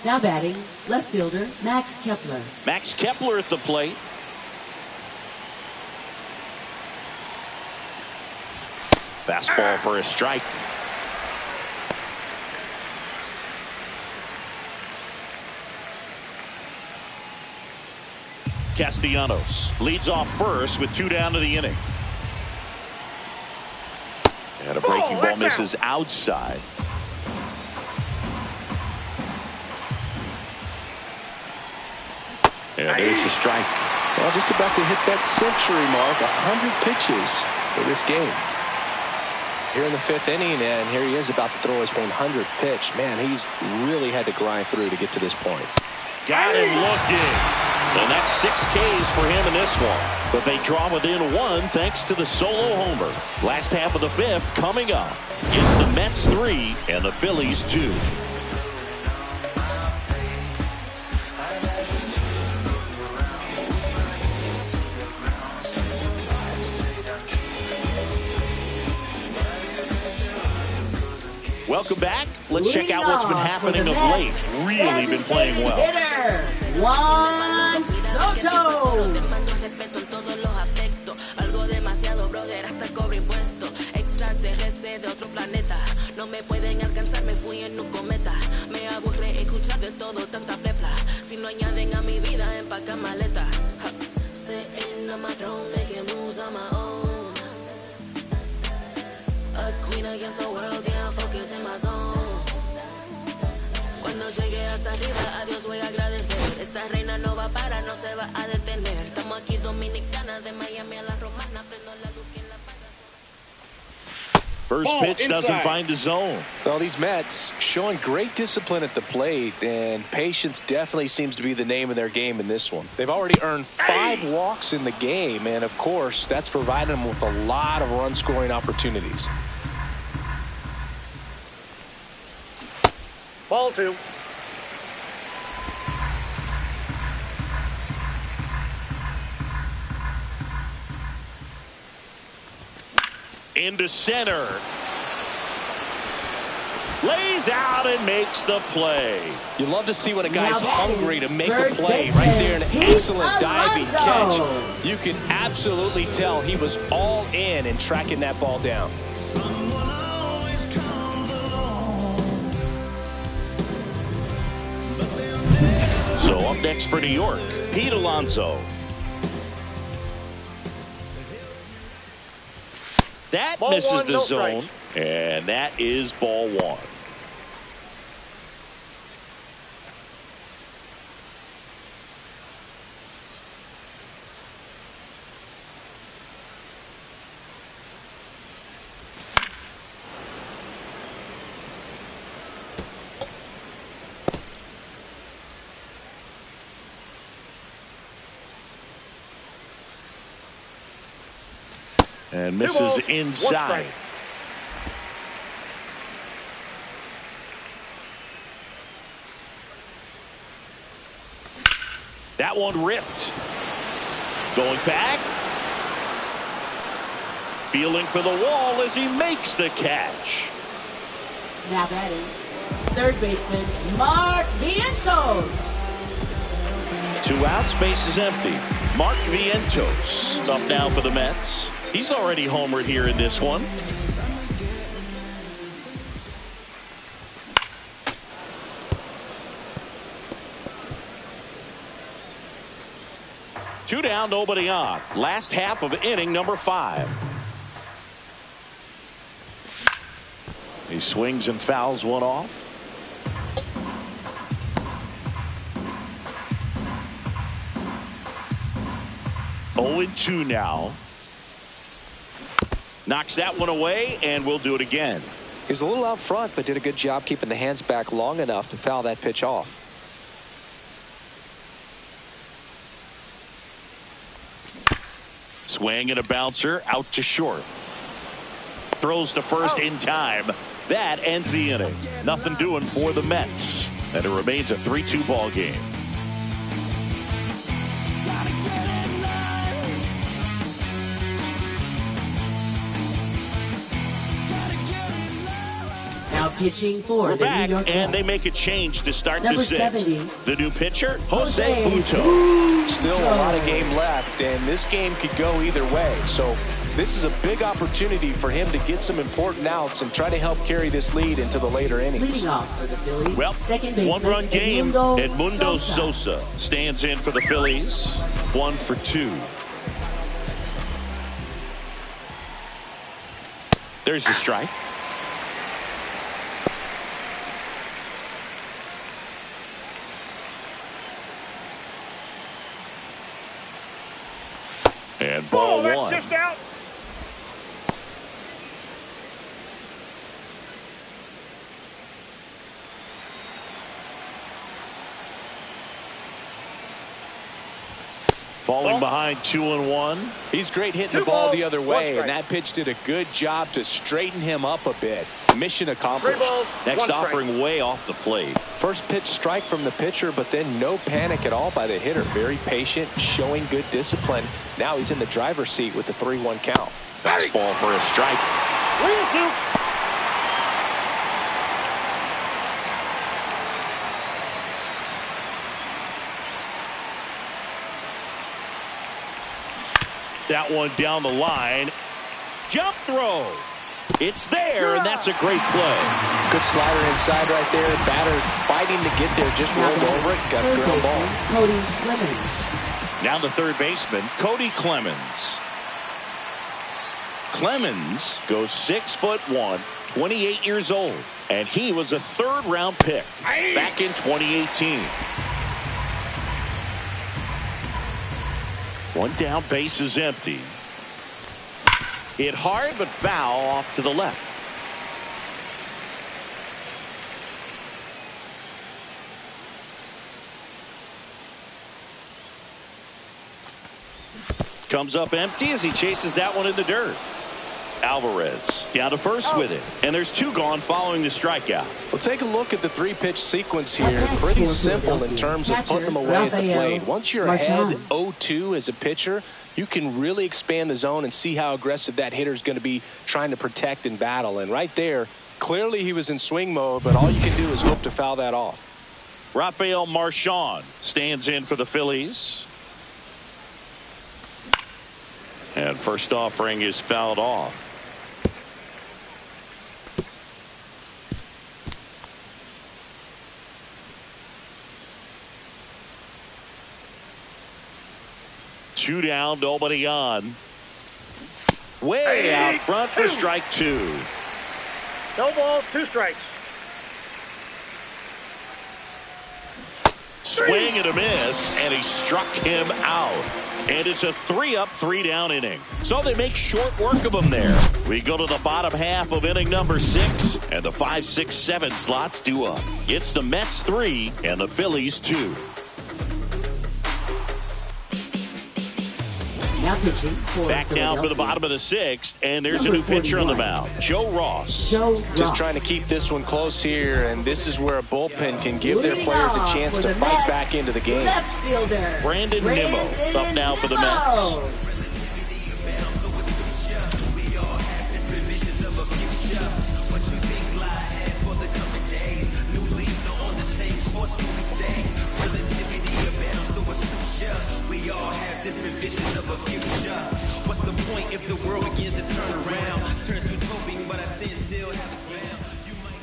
Speaker 4: Now batting, left fielder, Max Kepler.
Speaker 2: Max Kepler at the plate. Fastball for a strike. Castellanos leads off first with 2 down to the inning. And a breaking ball misses outside. And there's the strike.
Speaker 3: Well, just about to hit that century mark. 100 pitches for this game. Here in the 5th inning, and here he is about to throw his 100th pitch. Man, he's really had to grind through to get to this point.
Speaker 2: Got him looking. And that's 6 Ks for him in this one. But they draw within 1 thanks to the solo homer. Last half of the 5th coming up. It's the Mets 3 and the Phillies 2. Welcome back. Let's check out what's been happening of late. Really been playing well.
Speaker 4: Hitter, Juan Soto.
Speaker 6: No me pueden alcanzar, me fui en un cometa. Me aburre escuchar de todo, tanta plepla. Si no añaden a mi vida, empaca maleta. Sitting on my throne, making moves on my own. A queen against the world, yeah, focus in my zone. Cuando llegue hasta arriba, a Dios voy a agradecer. Esta reina no va a parar, no se va a detener. Estamos aquí dominicana, de Miami a la romana. Prendo la luz, quien la apaga.
Speaker 2: First pitch doesn't find the zone.
Speaker 3: Well, these Mets showing great discipline at the plate, and patience definitely seems to be the name of their game in this one. They've already earned 5 walks in the game, and of course, that's provided them with a lot of run-scoring opportunities.
Speaker 5: Ball 2.
Speaker 2: Into center. Lays out and makes the play.
Speaker 3: You love to see when a guy's
Speaker 4: Now
Speaker 3: hungry to make a
Speaker 4: first
Speaker 3: play. Right there, an
Speaker 4: baseman,
Speaker 3: excellent
Speaker 4: Pete
Speaker 3: diving
Speaker 4: Alonso.
Speaker 3: catch. You can absolutely tell he was all in and tracking that ball down.
Speaker 2: So up next for New York, Pete Alonso. That
Speaker 5: Ball
Speaker 2: misses
Speaker 5: 1,
Speaker 2: the
Speaker 5: no
Speaker 2: zone,
Speaker 5: strike.
Speaker 2: and that is ball 1. And misses inside. That one ripped. Going back. Feeling for the wall as he makes the catch.
Speaker 4: Now batting, third baseman, Mark Vientos.
Speaker 2: 2 outs, base is empty. Mark Vientos up now for the Mets. He's already homered here in this one. Two down, nobody on. Last half of inning number 5. He swings and fouls one off. Oh, 2 now. Knocks that one away, and we'll do it again.
Speaker 3: He was a little out front, but did a good job keeping the hands back long enough to foul that pitch off.
Speaker 2: Swing and a bouncer out to short. Throws to first in time. That ends the inning. Nothing doing for the Mets. And it remains a 3-2 ball game.
Speaker 4: Now pitching for
Speaker 2: We're
Speaker 4: the
Speaker 2: back,
Speaker 4: New York
Speaker 2: and
Speaker 4: Mets.
Speaker 2: they make a change to start
Speaker 4: Number
Speaker 2: the 6th.
Speaker 4: 70.
Speaker 2: The new pitcher, Jose
Speaker 4: Jose
Speaker 2: Butto.
Speaker 3: Still a lot of game left, and this game could go either way. So this is a big opportunity for him to get some important outs and try to help carry this lead into the later innings.
Speaker 4: Leading off for the Phillies,
Speaker 2: Well,
Speaker 4: second baseman,
Speaker 2: 1-run game.
Speaker 4: Edmundo
Speaker 2: Sosa stands in for the Phillies. 1 for 2. There's the strike. And ball
Speaker 5: that's
Speaker 2: 1.
Speaker 5: just out.
Speaker 2: Falling behind 2-1.
Speaker 3: He's great hitting the
Speaker 5: 2
Speaker 3: ball
Speaker 5: balls,
Speaker 3: the other
Speaker 5: 1
Speaker 3: way,
Speaker 5: strike.
Speaker 3: and that pitch did a good job to straighten him up a bit. Mission
Speaker 5: 3
Speaker 3: accomplished.
Speaker 5: balls,
Speaker 2: Next
Speaker 5: 1 strike.
Speaker 2: offering way off the plate.
Speaker 3: First pitch strike from the pitcher, but then no panic at all by the hitter. Very patient, showing good discipline. Now he's in the driver's seat with the 3-1 count.
Speaker 2: Fastball for a strike.
Speaker 5: 3-2.
Speaker 2: That one down the line. Jump throw. It's there, and that's a great play.
Speaker 3: Good slider inside right there. Batter fighting to get there, just rolled over it. Got a
Speaker 4: third
Speaker 3: ground ball.
Speaker 4: baseman, Cody Clemens.
Speaker 2: Now the third baseman, Cody Clemens. Clemens goes 6'1", 28 years old, and he was a 3rd-round pick back in 2018. 1 down, base is empty. Hit hard, but foul off to the left. Comes up empty as he chases that one in the dirt. Alvarez down to first with it, and there's 2 gone following the strikeout.
Speaker 3: Well, take a look at the 3-pitch sequence here. Pretty simple in terms of putting them away at the plate. Once you're ahead 0-2 as a pitcher, you can really expand the zone and see how aggressive that hitter is going to be trying to protect and battle. And right there, clearly he was in swing mode, but all you can do is hope to foul that off.
Speaker 2: Rafael Marchand stands in for the Phillies. And first offering is fouled off. Two down, nobody on. Way out front for strike 2.
Speaker 5: No balls, 2 strikes.
Speaker 2: Swing and a miss, and he struck him out. And it's a 3-up, 3-down inning. So they make short work of him there. We go to the bottom half of inning number 6, and the 5, 6, 7 slots due up. It's the Mets 3 and the Phillies 2.
Speaker 4: Now pitching for
Speaker 2: Back now for the
Speaker 4: Philadelphia.
Speaker 2: bottom of the sixth, and there's a
Speaker 4: Number
Speaker 2: new pitcher on the
Speaker 4: 41.
Speaker 2: mound, Joe Ross.
Speaker 4: Joe
Speaker 3: Just
Speaker 4: Ross.
Speaker 3: trying to keep this one close here, and this is where a bullpen can give their
Speaker 4: Leading
Speaker 3: players a
Speaker 4: off
Speaker 3: chance
Speaker 4: for
Speaker 3: to
Speaker 4: the
Speaker 3: fight
Speaker 4: Mets,
Speaker 3: back into the game.
Speaker 4: Left fielder
Speaker 2: Brandon Nimmo up now for the
Speaker 4: Nimmo.
Speaker 2: Mets.
Speaker 7: We all have different visions of a future. What's the point if the world begins to turn around? Turns utopian, but I sin still have its ground. You might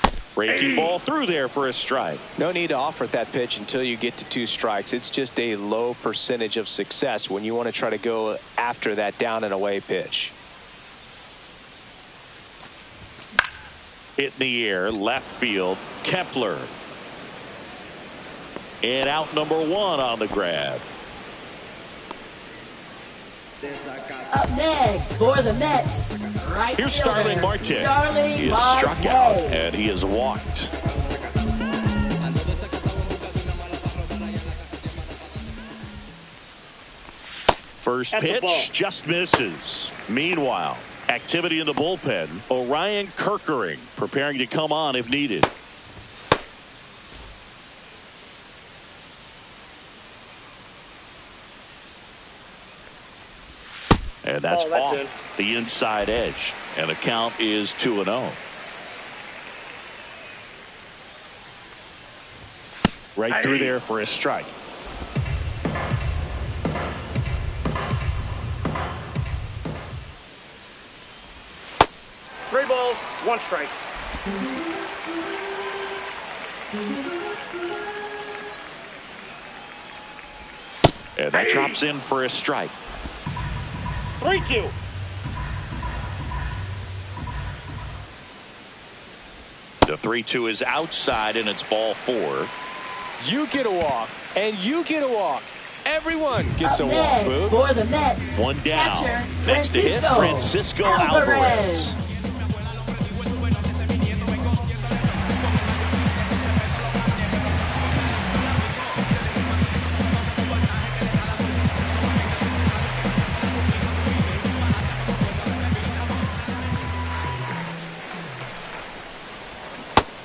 Speaker 7: think.
Speaker 2: Breaking ball through there for a strike.
Speaker 3: No need to offer that pitch until you get to 2 strikes. It's just a low percentage of success when you want to try to go after that down and away pitch.
Speaker 2: Hit in the air, left field, Kepler. And out number 1 on the grab.
Speaker 4: Up next for the Mets, right
Speaker 2: Here's
Speaker 4: fielder,
Speaker 2: Starling Marte.
Speaker 4: Starling
Speaker 2: He is
Speaker 4: Marte.
Speaker 2: struck out, and he is walked. First
Speaker 5: That's a ball.
Speaker 2: pitch just misses. Meanwhile, activity in the bullpen. Orion Kirkering preparing to come on if needed. And that's
Speaker 5: Oh, that's
Speaker 2: off the inside edge. And the count is 2-0. Right through there for a strike.
Speaker 5: Three balls, 1 strike.
Speaker 2: And that drops in for a strike.
Speaker 5: 3-2.
Speaker 2: The 3-2 is outside, and it's ball 4.
Speaker 3: You get a walk, and you get a walk. Everyone gets a
Speaker 4: Up
Speaker 3: walk,
Speaker 4: next
Speaker 3: Boog.
Speaker 4: for the Mets,
Speaker 2: One down.
Speaker 4: catcher,
Speaker 2: Next to hit, Francisco Alvarez.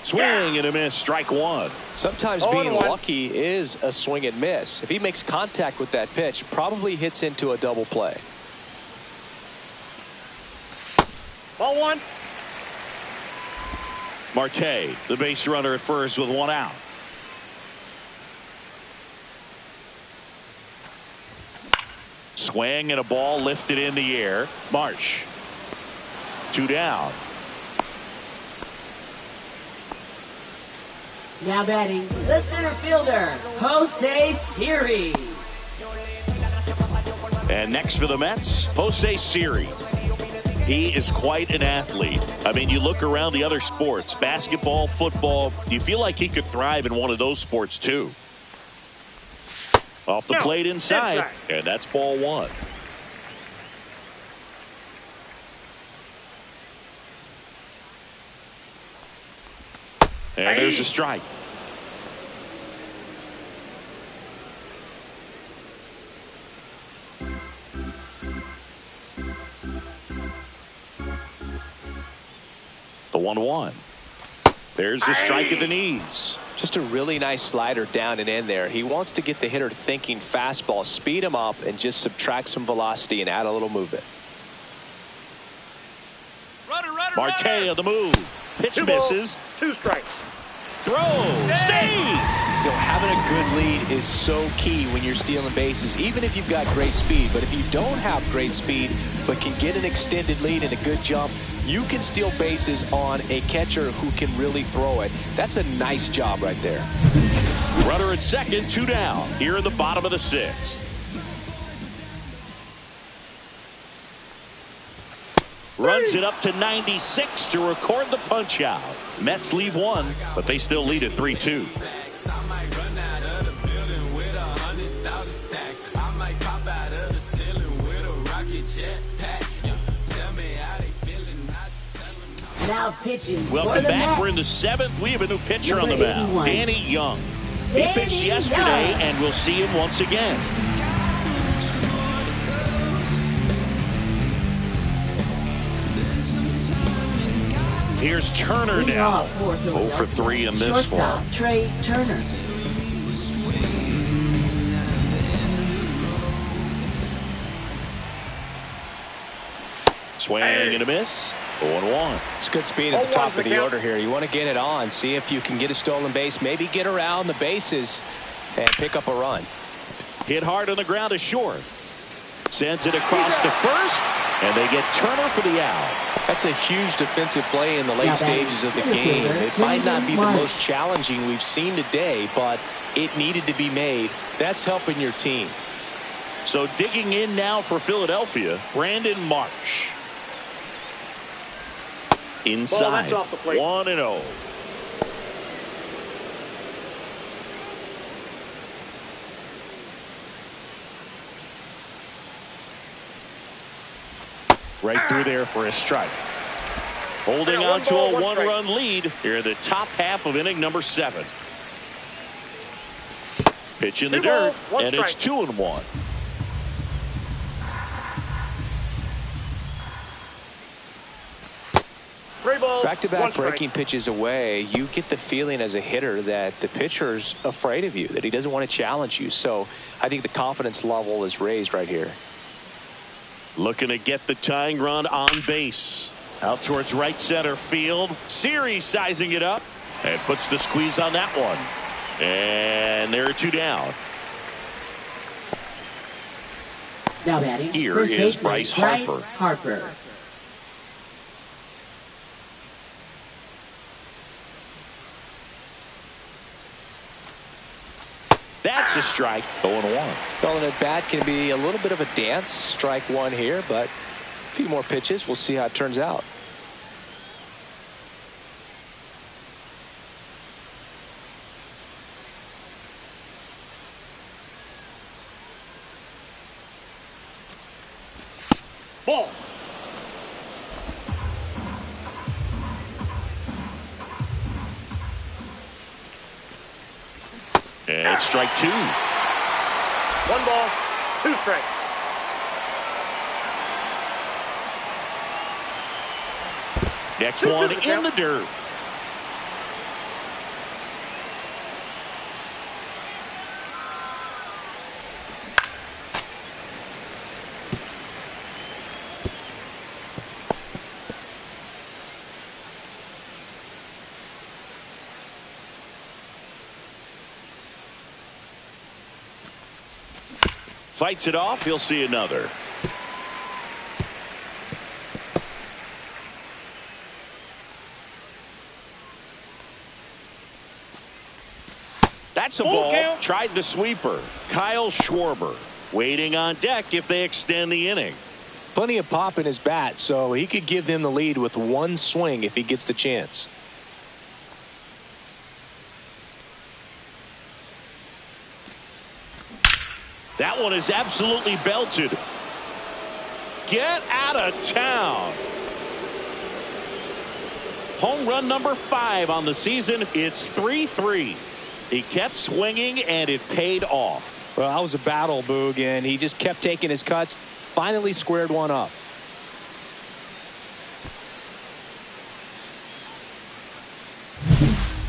Speaker 2: Swing and a miss, strike 1.
Speaker 3: Sometimes being lucky is a swing and miss. If he makes contact with that pitch, probably hits into a double play.
Speaker 5: Ball 1.
Speaker 2: Marte, the base runner at first with 1 out. Swing and a ball lifted in the air. Marsh. 2 down.
Speaker 4: Now batting, the center fielder, Jose Siri.
Speaker 2: And next for the Mets, Jose Siri. He is quite an athlete. I mean, you look around the other sports, basketball, football, you feel like he could thrive in one of those sports too. Off the plate inside, and that's ball 1. And there's a strike. The 1-1. There's the strike at the knees.
Speaker 3: Just a really nice slider down and in there. He wants to get the hitter thinking fastball, speed him up, and just subtract some velocity and add a little movement.
Speaker 2: Marte on the move. Pitch
Speaker 5: 2
Speaker 2: misses.
Speaker 5: balls, 2 strikes.
Speaker 2: Throw. Save.
Speaker 3: You know, having a good lead is so key when you're stealing bases, even if you've got great speed. But if you don't have great speed but can get an extended lead and a good jump, you can steal bases on a catcher who can really throw it. That's a nice job right there.
Speaker 2: Runner at second, 2 down here in the bottom of the 6th. Runs it up to 96 to record the punch out. Mets leave 1, but they still lead at 3-2.
Speaker 4: Now pitching
Speaker 2: Welcome
Speaker 4: for the
Speaker 2: back.
Speaker 4: Mets.
Speaker 2: We're in the 7th. We have a new pitcher on the
Speaker 4: Number
Speaker 2: mound,
Speaker 4: 81.
Speaker 2: Danny Young. He
Speaker 4: Danny
Speaker 2: pitched yesterday,
Speaker 4: Young.
Speaker 2: and we'll see him once again. Here's Turner now. 0 for 3 in this one.
Speaker 4: Trey Turner.
Speaker 2: Swing and a miss. 0-1.
Speaker 3: It's good speed at the top of the order here. You want to get it on, see if you can get a stolen base, maybe get around the bases and pick up a run.
Speaker 2: Hit hard on the ground is short. Sends it across to first, and they get Turner for the out.
Speaker 3: That's a huge defensive play in the late stages of the game. It might not be the most challenging we've seen today, but it needed to be made. That's helping your team.
Speaker 2: So digging in now for Philadelphia, Brandon Marsh. Inside, 1-0. Right through there for a strike. Holding on to a one-run lead here in the top half of inning number 7. Pitch in the dirt, and it's 2-1.
Speaker 3: Back-to-back breaking pitches away, you get the feeling as a hitter that the pitcher's afraid of you, that he doesn't want to challenge you. So I think the confidence level is raised right here.
Speaker 2: Looking to get the tying run on base. Out towards right center field. Series sizing it up and puts the squeeze on that one. And there are 2 down.
Speaker 4: Now batting.
Speaker 2: Here is Bryce
Speaker 4: Harper.
Speaker 2: That's a strike. 0-1.
Speaker 3: Calling it bat can be a little bit of a dance. Strike 1 here, but a few more pitches. We'll see how it turns out.
Speaker 5: Ball.
Speaker 2: And it's strike 2.
Speaker 5: 1 ball, 2 strikes.
Speaker 2: Next one in the dirt. Fights it off. He'll see another. That's a ball. Tried the sweeper. Kyle Schwarber waiting on deck if they extend the inning.
Speaker 3: Plenty of pop in his bat, so he could give them the lead with 1 swing if he gets the chance.
Speaker 2: That one is absolutely belted. Get out of town. Home run number 5 on the season. It's 3-3. He kept swinging, and it paid off.
Speaker 3: Well, that was a battle, Boog, and he just kept taking his cuts. Finally squared one up.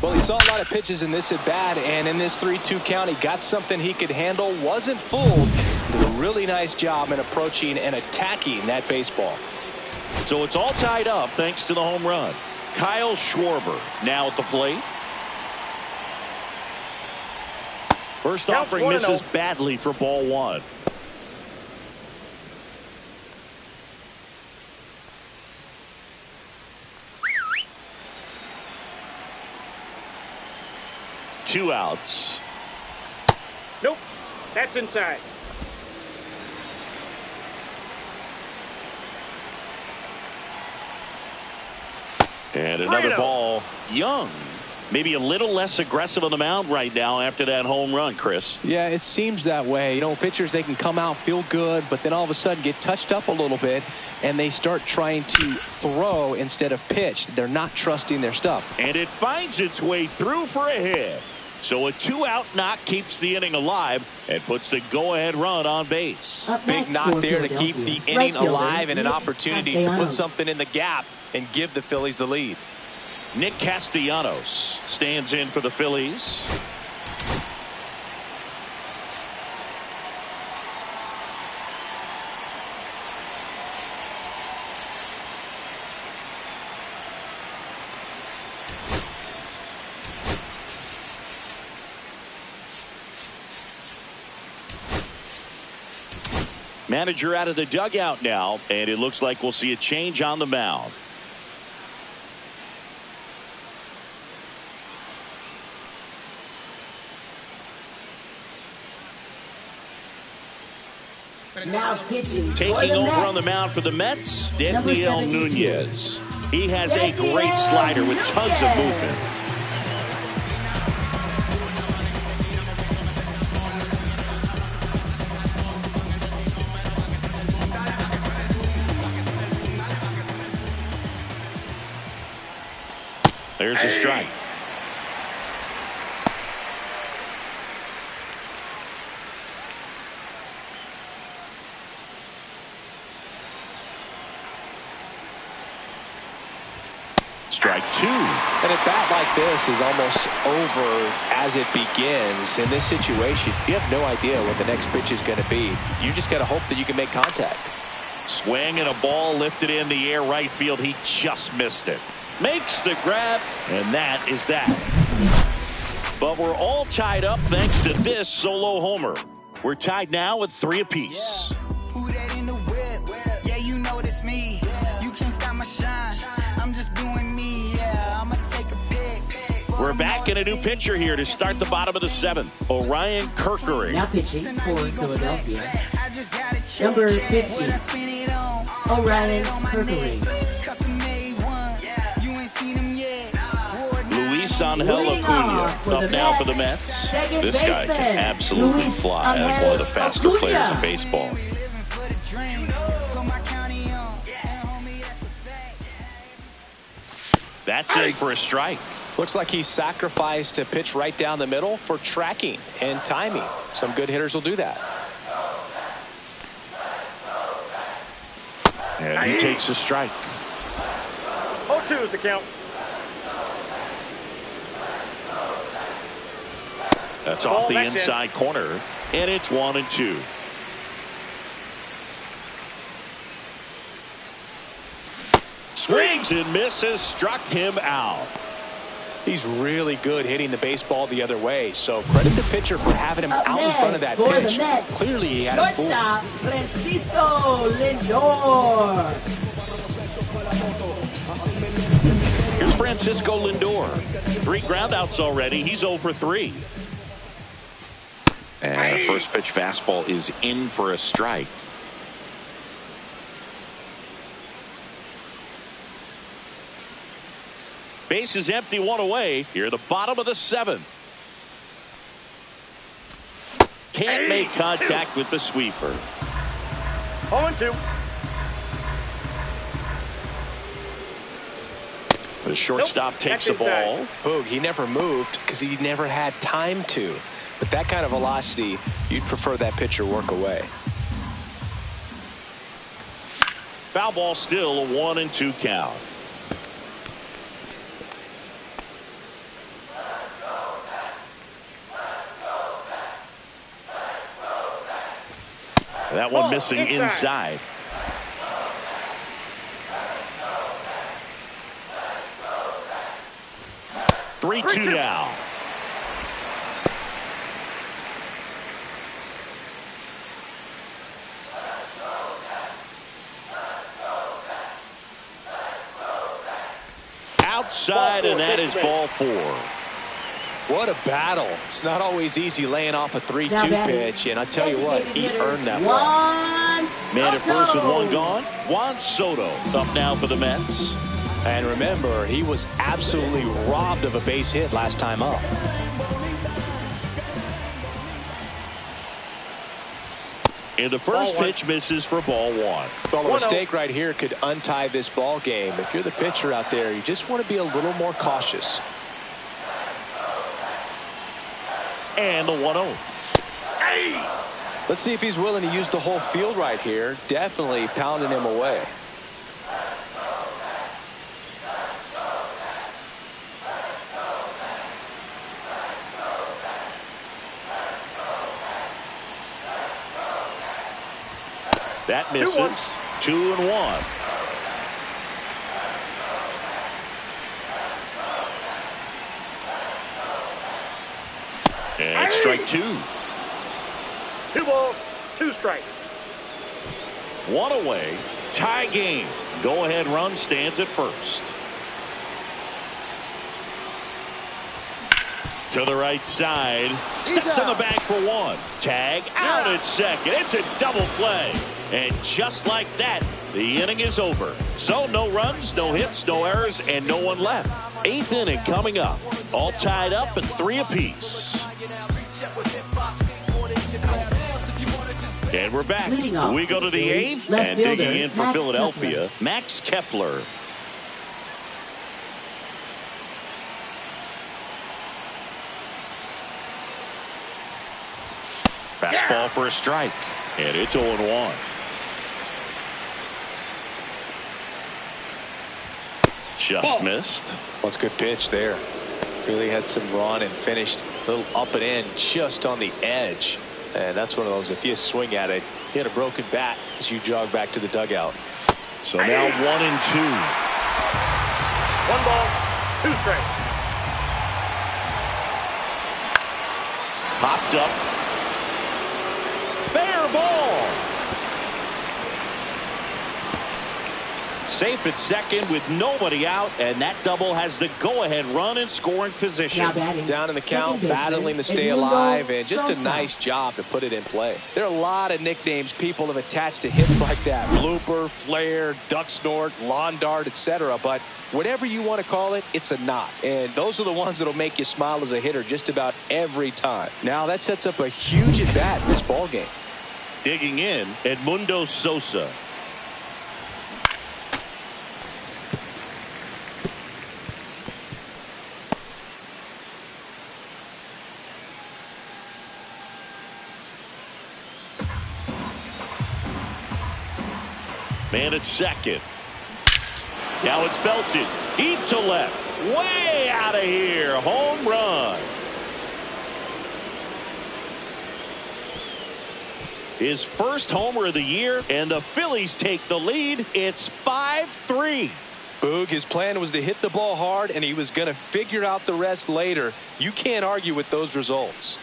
Speaker 3: Well, he saw a lot of pitches in this at bat, and in this 3-2 count, he got something he could handle. Wasn't fooled. Did a really nice job in approaching and attacking that baseball.
Speaker 2: So it's all tied up thanks to the home run. Kyle Schwarber now at the plate. First offering misses badly for ball 1. Two outs.
Speaker 5: Nope. That's inside.
Speaker 2: And another ball. Young. Maybe a little less aggressive on the mound right now after that home run, Chris.
Speaker 3: Yeah, it seems that way. You know, pitchers, they can come out, feel good, but then all of a sudden get touched up a little bit, and they start trying to throw instead of pitch. They're not trusting their stuff.
Speaker 2: And it finds its way through for a hit. So a 2-out knock keeps the inning alive and puts the go-ahead run on base.
Speaker 3: Big knock there to keep the inning alive and an opportunity to put something in the gap and give the Phillies the lead.
Speaker 2: Nick Castellanos stands in for the Phillies. Manager out of the dugout now, and it looks like we'll see a change on the mound.
Speaker 4: Now pitching.
Speaker 2: Taking over on the mound for the Mets, Daniel Nunez. He has a great slider with tons of movement. There's a strike. Strike two.
Speaker 3: And a bat like this is almost over as it begins. In this situation, you have no idea what the next pitch is going to be. You just got to hope that you can make contact.
Speaker 2: Swing and a ball lifted in the air right field. He just missed it. Makes the grab, and that is that. But we're all tied up thanks to this solo homer. We're tied now with 3 apiece.
Speaker 1: Who that in the whip? Yeah, you know that's me. You can't stop my shine. I'm just doing me. Yeah, I'ma take a pic.
Speaker 2: We're back in a new pitcher here to start the bottom of the 7th. Orion Kirkering.
Speaker 4: Now pitching for Philadelphia. Number 50, Orion Kirkering.
Speaker 2: Angel Acuna up now for the Mets. This guy can absolutely fly. And one of the faster players in baseball. That's in for a strike.
Speaker 3: Looks like he sacrificed a pitch right down the middle for tracking and timing. Some good hitters will do that.
Speaker 2: And he takes a strike.
Speaker 5: 0-2 is the count.
Speaker 2: That's off the inside corner, and it's 1-2. Swings and misses, struck him out.
Speaker 3: He's really good hitting the baseball the other way, so credit the pitcher for having him out in front of that pitch. Clearly he had him fooled.
Speaker 4: Shortstop, Francisco Lindor.
Speaker 2: Here's Francisco Lindor. 3 groundouts already. He's 0 for 3. And the first pitch fastball is in for a strike. Base is empty, 1 away. Here at the bottom of the 7th. Can't make contact with the sweeper.
Speaker 5: 0-2.
Speaker 2: The shortstop takes the ball.
Speaker 3: Boog, he never moved because he never had time to. With that kind of velocity, you'd prefer that pitcher work away.
Speaker 2: Foul ball, still a 1-2 count. That one missing inside. Three, 2 now. Outside, and that is ball 4.
Speaker 3: What a battle. It's not always easy laying off a 3-2 pitch, and I tell you what, he earned that ball.
Speaker 2: Man at first with 1 gone. Juan Soto up now for the Mets.
Speaker 3: And remember, he was absolutely robbed of a base hit last time up.
Speaker 2: And the first pitch misses for ball 1.
Speaker 3: Well, a mistake right here could untie this ball game. If you're the pitcher out there, you just want to be a little more cautious.
Speaker 2: And the 1-0.
Speaker 3: Hey! Let's see if he's willing to use the whole field right here. Definitely pounding him away.
Speaker 2: That misses. 2-1. And strike 2.
Speaker 5: 2 balls, 2 strikes.
Speaker 2: 1 away. Tie game. Go-ahead run stands at first. To the right side. Steps on the bag for 1. Tag out at second. It's a double play. And just like that, the inning is over. So no runs, no hits, no errors, and no one left. 8th inning coming up. All tied up at 3 apiece. And we're back. We go to the 8th, and digging in for Philadelphia, Max Kepler. Fastball for a strike, and it's 0-1. Just missed.
Speaker 3: Well, it's a good pitch there. Really had some run and finished a little up and in just on the edge. And that's one of those, if you swing at it, hit a broken bat as you jog back to the dugout.
Speaker 2: So now 1-2.
Speaker 5: 1 ball, 2 strikes.
Speaker 2: Popped up. Fair ball. Safe at second with nobody out, and that double has the go-ahead run in scoring position.
Speaker 3: Down in the count, battling to stay alive, and just a nice job to put it in play. There are a lot of nicknames people have attached to hits like that. Blooper, flare, duck snort, lawn dart, etc. But whatever you want to call it, it's a knot. And those are the ones that will make you smile as a hitter just about every time. Now that sets up a huge at-bat in this ballgame.
Speaker 2: Digging in, Edmundo Sosa. Man at second. Now it's belted. Deep to left. Way out of here. Home run. His first homer of the year, and the Phillies take the lead. It's 5-3.
Speaker 3: Boog, his plan was to hit the ball hard, and he was going to figure out the rest later. You can't argue with those results.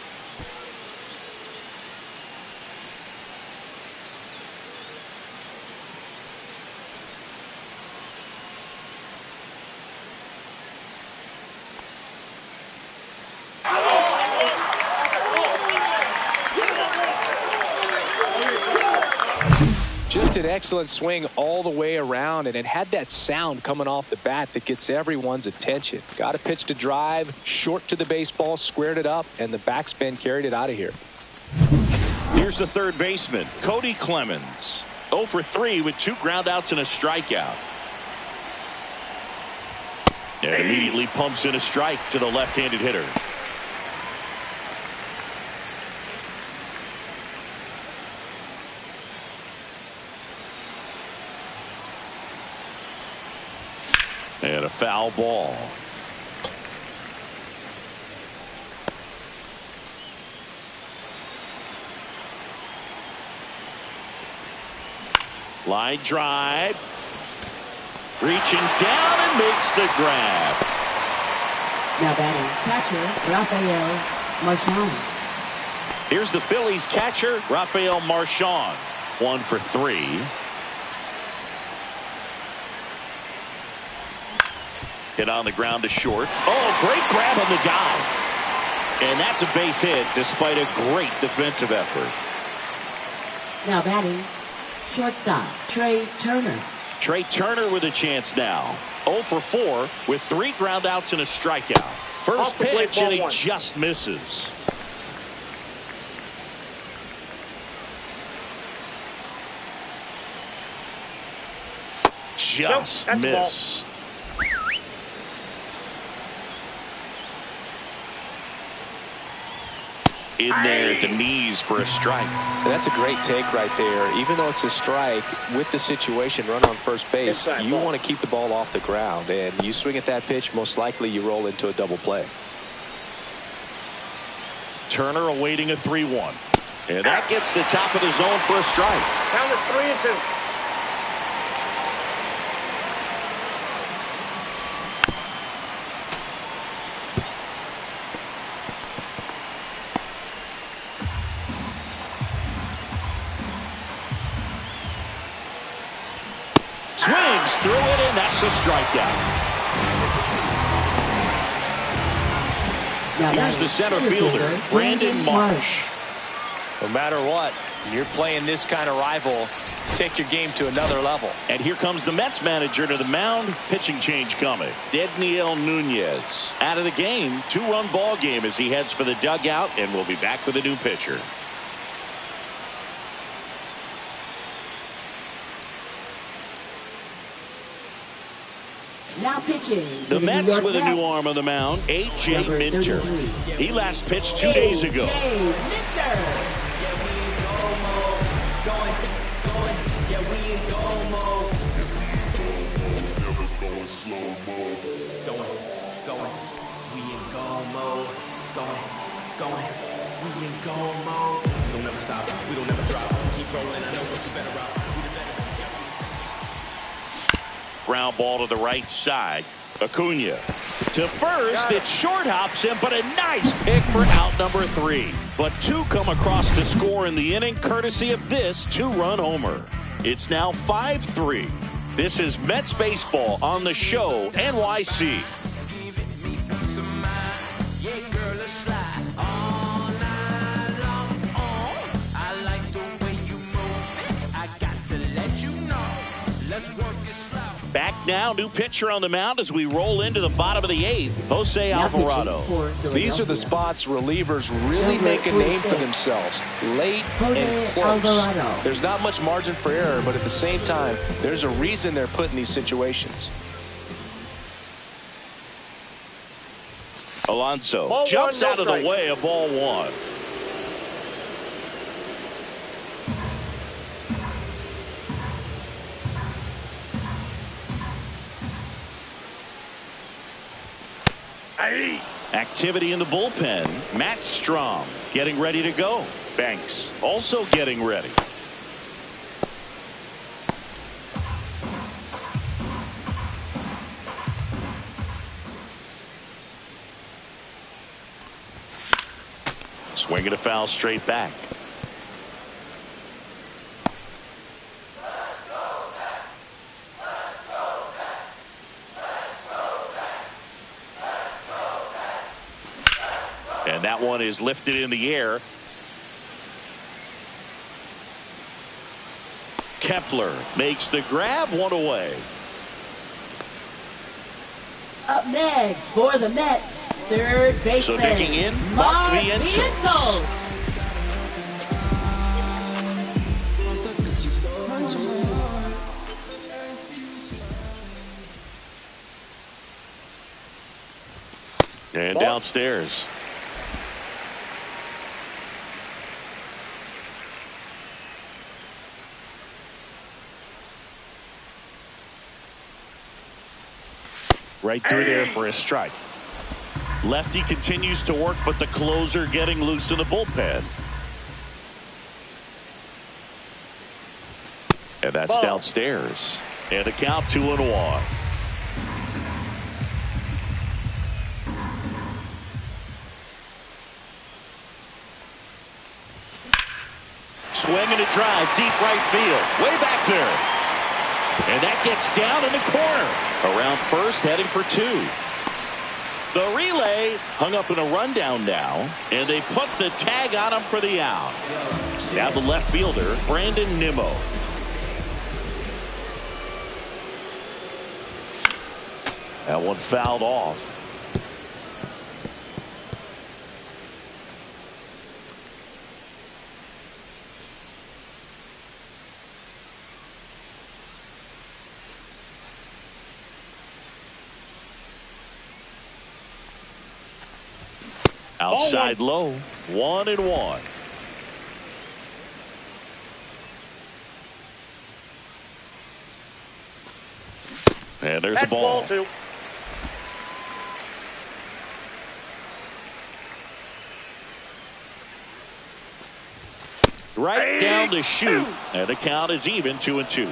Speaker 3: Just an excellent swing all the way around, and it had that sound coming off the bat that gets everyone's attention. Got a pitch to drive, short to the baseball, squared it up, and the backspin carried it out of here.
Speaker 2: Here's the third baseman, Cody Clemens. 0 for 3 with 2 groundouts and a strikeout. And immediately pumps in a strike to the left-handed hitter. And a foul ball. Line drive. Reaching down and makes the grab.
Speaker 4: Now batting, catcher, Rafael Marchand.
Speaker 2: Here's the Phillies catcher, Rafael Marchand. 1 for 3. Hit on the ground to short. Oh, great grab on the dive. And that's a base hit despite a great defensive effort.
Speaker 4: Now batting, shortstop, Trey Turner.
Speaker 2: Trey Turner with a chance now. 0 for 4 with 3 groundouts and a strikeout. First pitch, and he just misses. Just missed. In there at the knees for a strike.
Speaker 3: And that's a great take right there. Even though it's a strike, with the situation, run on first base, you want to keep the ball off the ground. And you swing at that pitch, most likely you roll into a double play.
Speaker 2: Turner awaiting a 3-1. And that gets the top of the zone for a strike.
Speaker 5: Count is 3-2.
Speaker 2: Swings through it, and that's a strikeout. Here's the center fielder, Brandon Marsh.
Speaker 3: No matter what, when you're playing this kind of rival, take your game to another level.
Speaker 2: And here comes the Mets manager to the mound. Pitching change coming. Dedniel Nunez out of the game. 2-run ball game as he heads for the dugout, and we'll be back with a new pitcher.
Speaker 4: Now pitching.
Speaker 2: The Mets with a new arm on the mound, A.J. Minter. He last pitched 2 days ago. Ground ball to the right side. Acuna to first. It short hops him, but a nice pick for out number 3. But 2 come across to score in the inning, courtesy of this 2-run homer. It's now 5-3. This is Mets baseball on the show NYC. Back now, new pitcher on the mound as we roll into the bottom of the 8th, Jose Alvarado.
Speaker 3: These are the spots relievers really make a name for themselves. Late and close. There's not much margin for error, but at the same time, there's a reason they're put in these situations.
Speaker 2: Alonso jumps out of the way of ball 1. Activity in the bullpen. Matt Strom getting ready to go. Banks also getting ready. Swinging a foul straight back. And that one is lifted in the air. Kepler makes the grab, 1 away.
Speaker 4: Up next for the Mets, third baseman.
Speaker 2: So digging in, Mark Vientos. And downstairs. Right through there for a strike. Lefty continues to work, but the closer getting loose in the bullpen. And that's downstairs. And the count 2-1. Swing and a drive, deep right field. Way back there. And that gets down in the corner. Around first, heading for 2. The relay hung up in a rundown now, and they put the tag on him for the out. Now the left fielder, Brandon Nimmo. That one fouled off. Outside low, 1-1. And there's the ball.
Speaker 5: Ball 2.
Speaker 2: Right down the chute, and the count is even 2-2.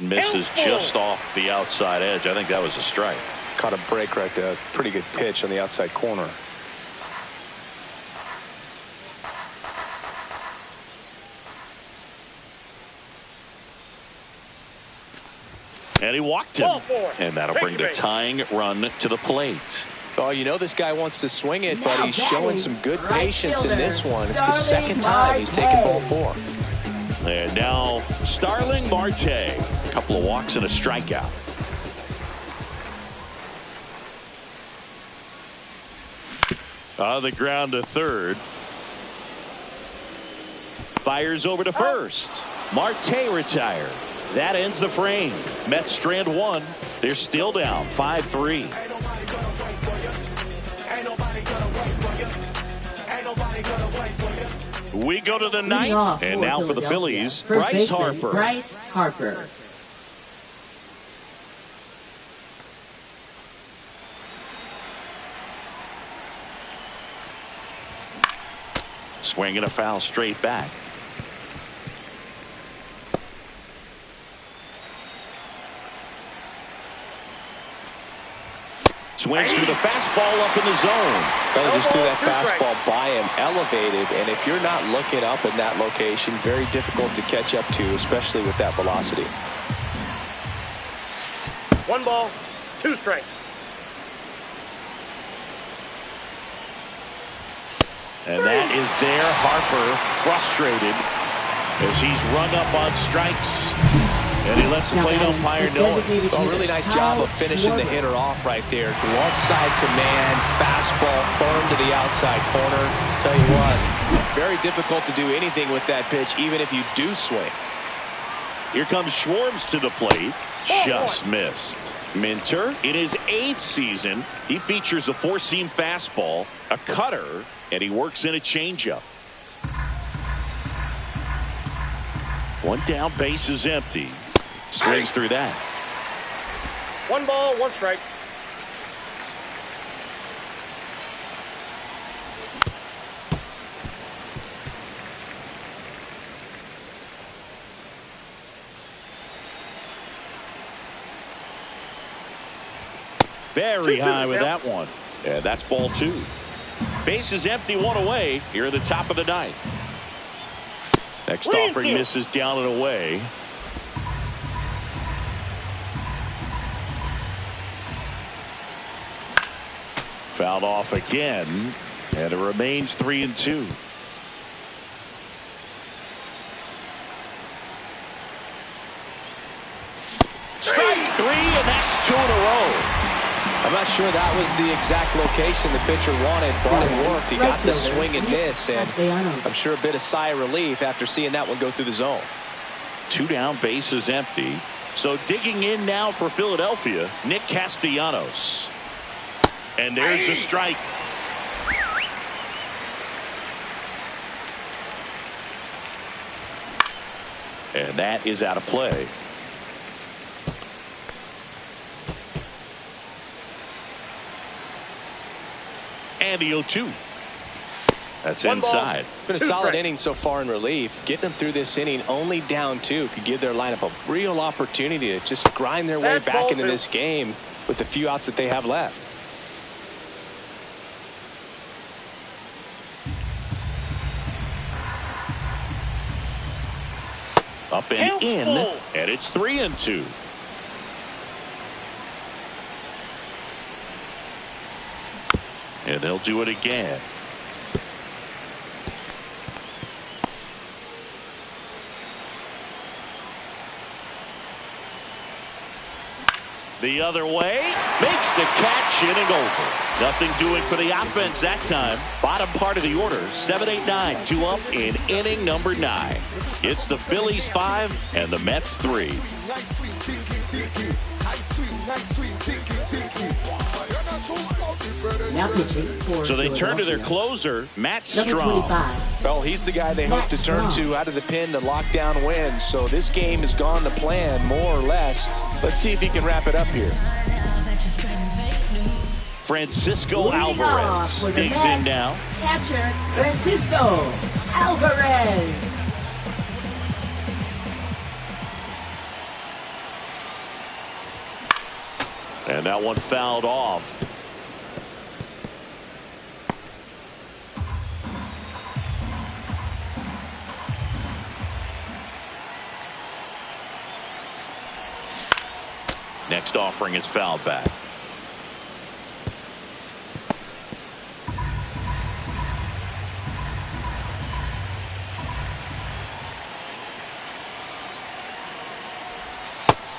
Speaker 2: Misses just off the outside edge. I think that was a strike.
Speaker 3: Caught a break right there. Pretty good pitch on the outside corner.
Speaker 2: And he walked him. And that'll bring the tying run to the plate.
Speaker 3: Oh, you know this guy wants to swing it, but he's showing some good patience in this one. It's the second time he's taken ball 4.
Speaker 2: And now Starling Marte. A couple of walks and a strikeout. On the ground to third. Fires over to first. Marte retired. That ends the frame. Mets strand 1. They're still down 5-3. We go to the ninth, and now for the Phillies, Bryce Harper.
Speaker 4: Bryce Harper.
Speaker 2: Swinging a foul straight back. Swings through the fastball up in the zone.
Speaker 3: Well, just threw that fastball by him, elevated, and if you're not looking up in that location, very difficult to catch up to, especially with that velocity.
Speaker 5: 1 ball, 2 strikes.
Speaker 2: And that is there. Harper frustrated as he's rung up on strikes. And he lets the plate umpire know it.
Speaker 3: A really nice job of finishing the hitter off right there. Glove side command, fastball firm to the outside corner. Tell you what, very difficult to do anything with that pitch, even if you do swing.
Speaker 2: Here comes Schwartz to the plate. Just missed. Minter, in his 8th season, he features a 4-seam fastball, a cutter, and he works in a changeup. 1 down, base is empty. Swings through that.
Speaker 5: 1 ball, 1 strike.
Speaker 2: Very high with that one. Yeah, that's ball 2. Base is empty, 1 away here at the top of the 9th. Next offering misses down and away. Fouled off again, and it remains 3-2. Strike 3, and that's 2 in a row.
Speaker 3: I'm not sure that was the exact location the pitcher wanted, but it worked. He got the swing and miss, and I'm sure a bit of sigh of relief after seeing that one go through the zone.
Speaker 2: 2 down, base is empty. So digging in now for Philadelphia, Nick Castellanos. And there's a strike. And that is out of play. And the 0-2. That's inside.
Speaker 3: Been a solid inning so far in relief. Getting them through this inning only down 2 could give their lineup a real opportunity to just grind their way back into this game with the few outs that they have left.
Speaker 2: Up and in, and it's 3-2. And they'll do it again. The other way, makes the catch, inning over. Nothing doing for the offense that time. Bottom part of the order, 7-8-9, 2 up in inning number 9. It's the Phillies 5 and the Mets 3.
Speaker 4: Now pitching for
Speaker 2: So they turn to their closer, Matt Strong.
Speaker 3: Well, he's the guy they hope to turn to out of the pen to lock down wins. So this game has gone to plan more or less. Let's see if he can wrap it up here.
Speaker 2: Francisco Alvarez digs in now.
Speaker 4: Catcher Francisco Alvarez.
Speaker 2: And that one fouled off. Next offering is fouled back.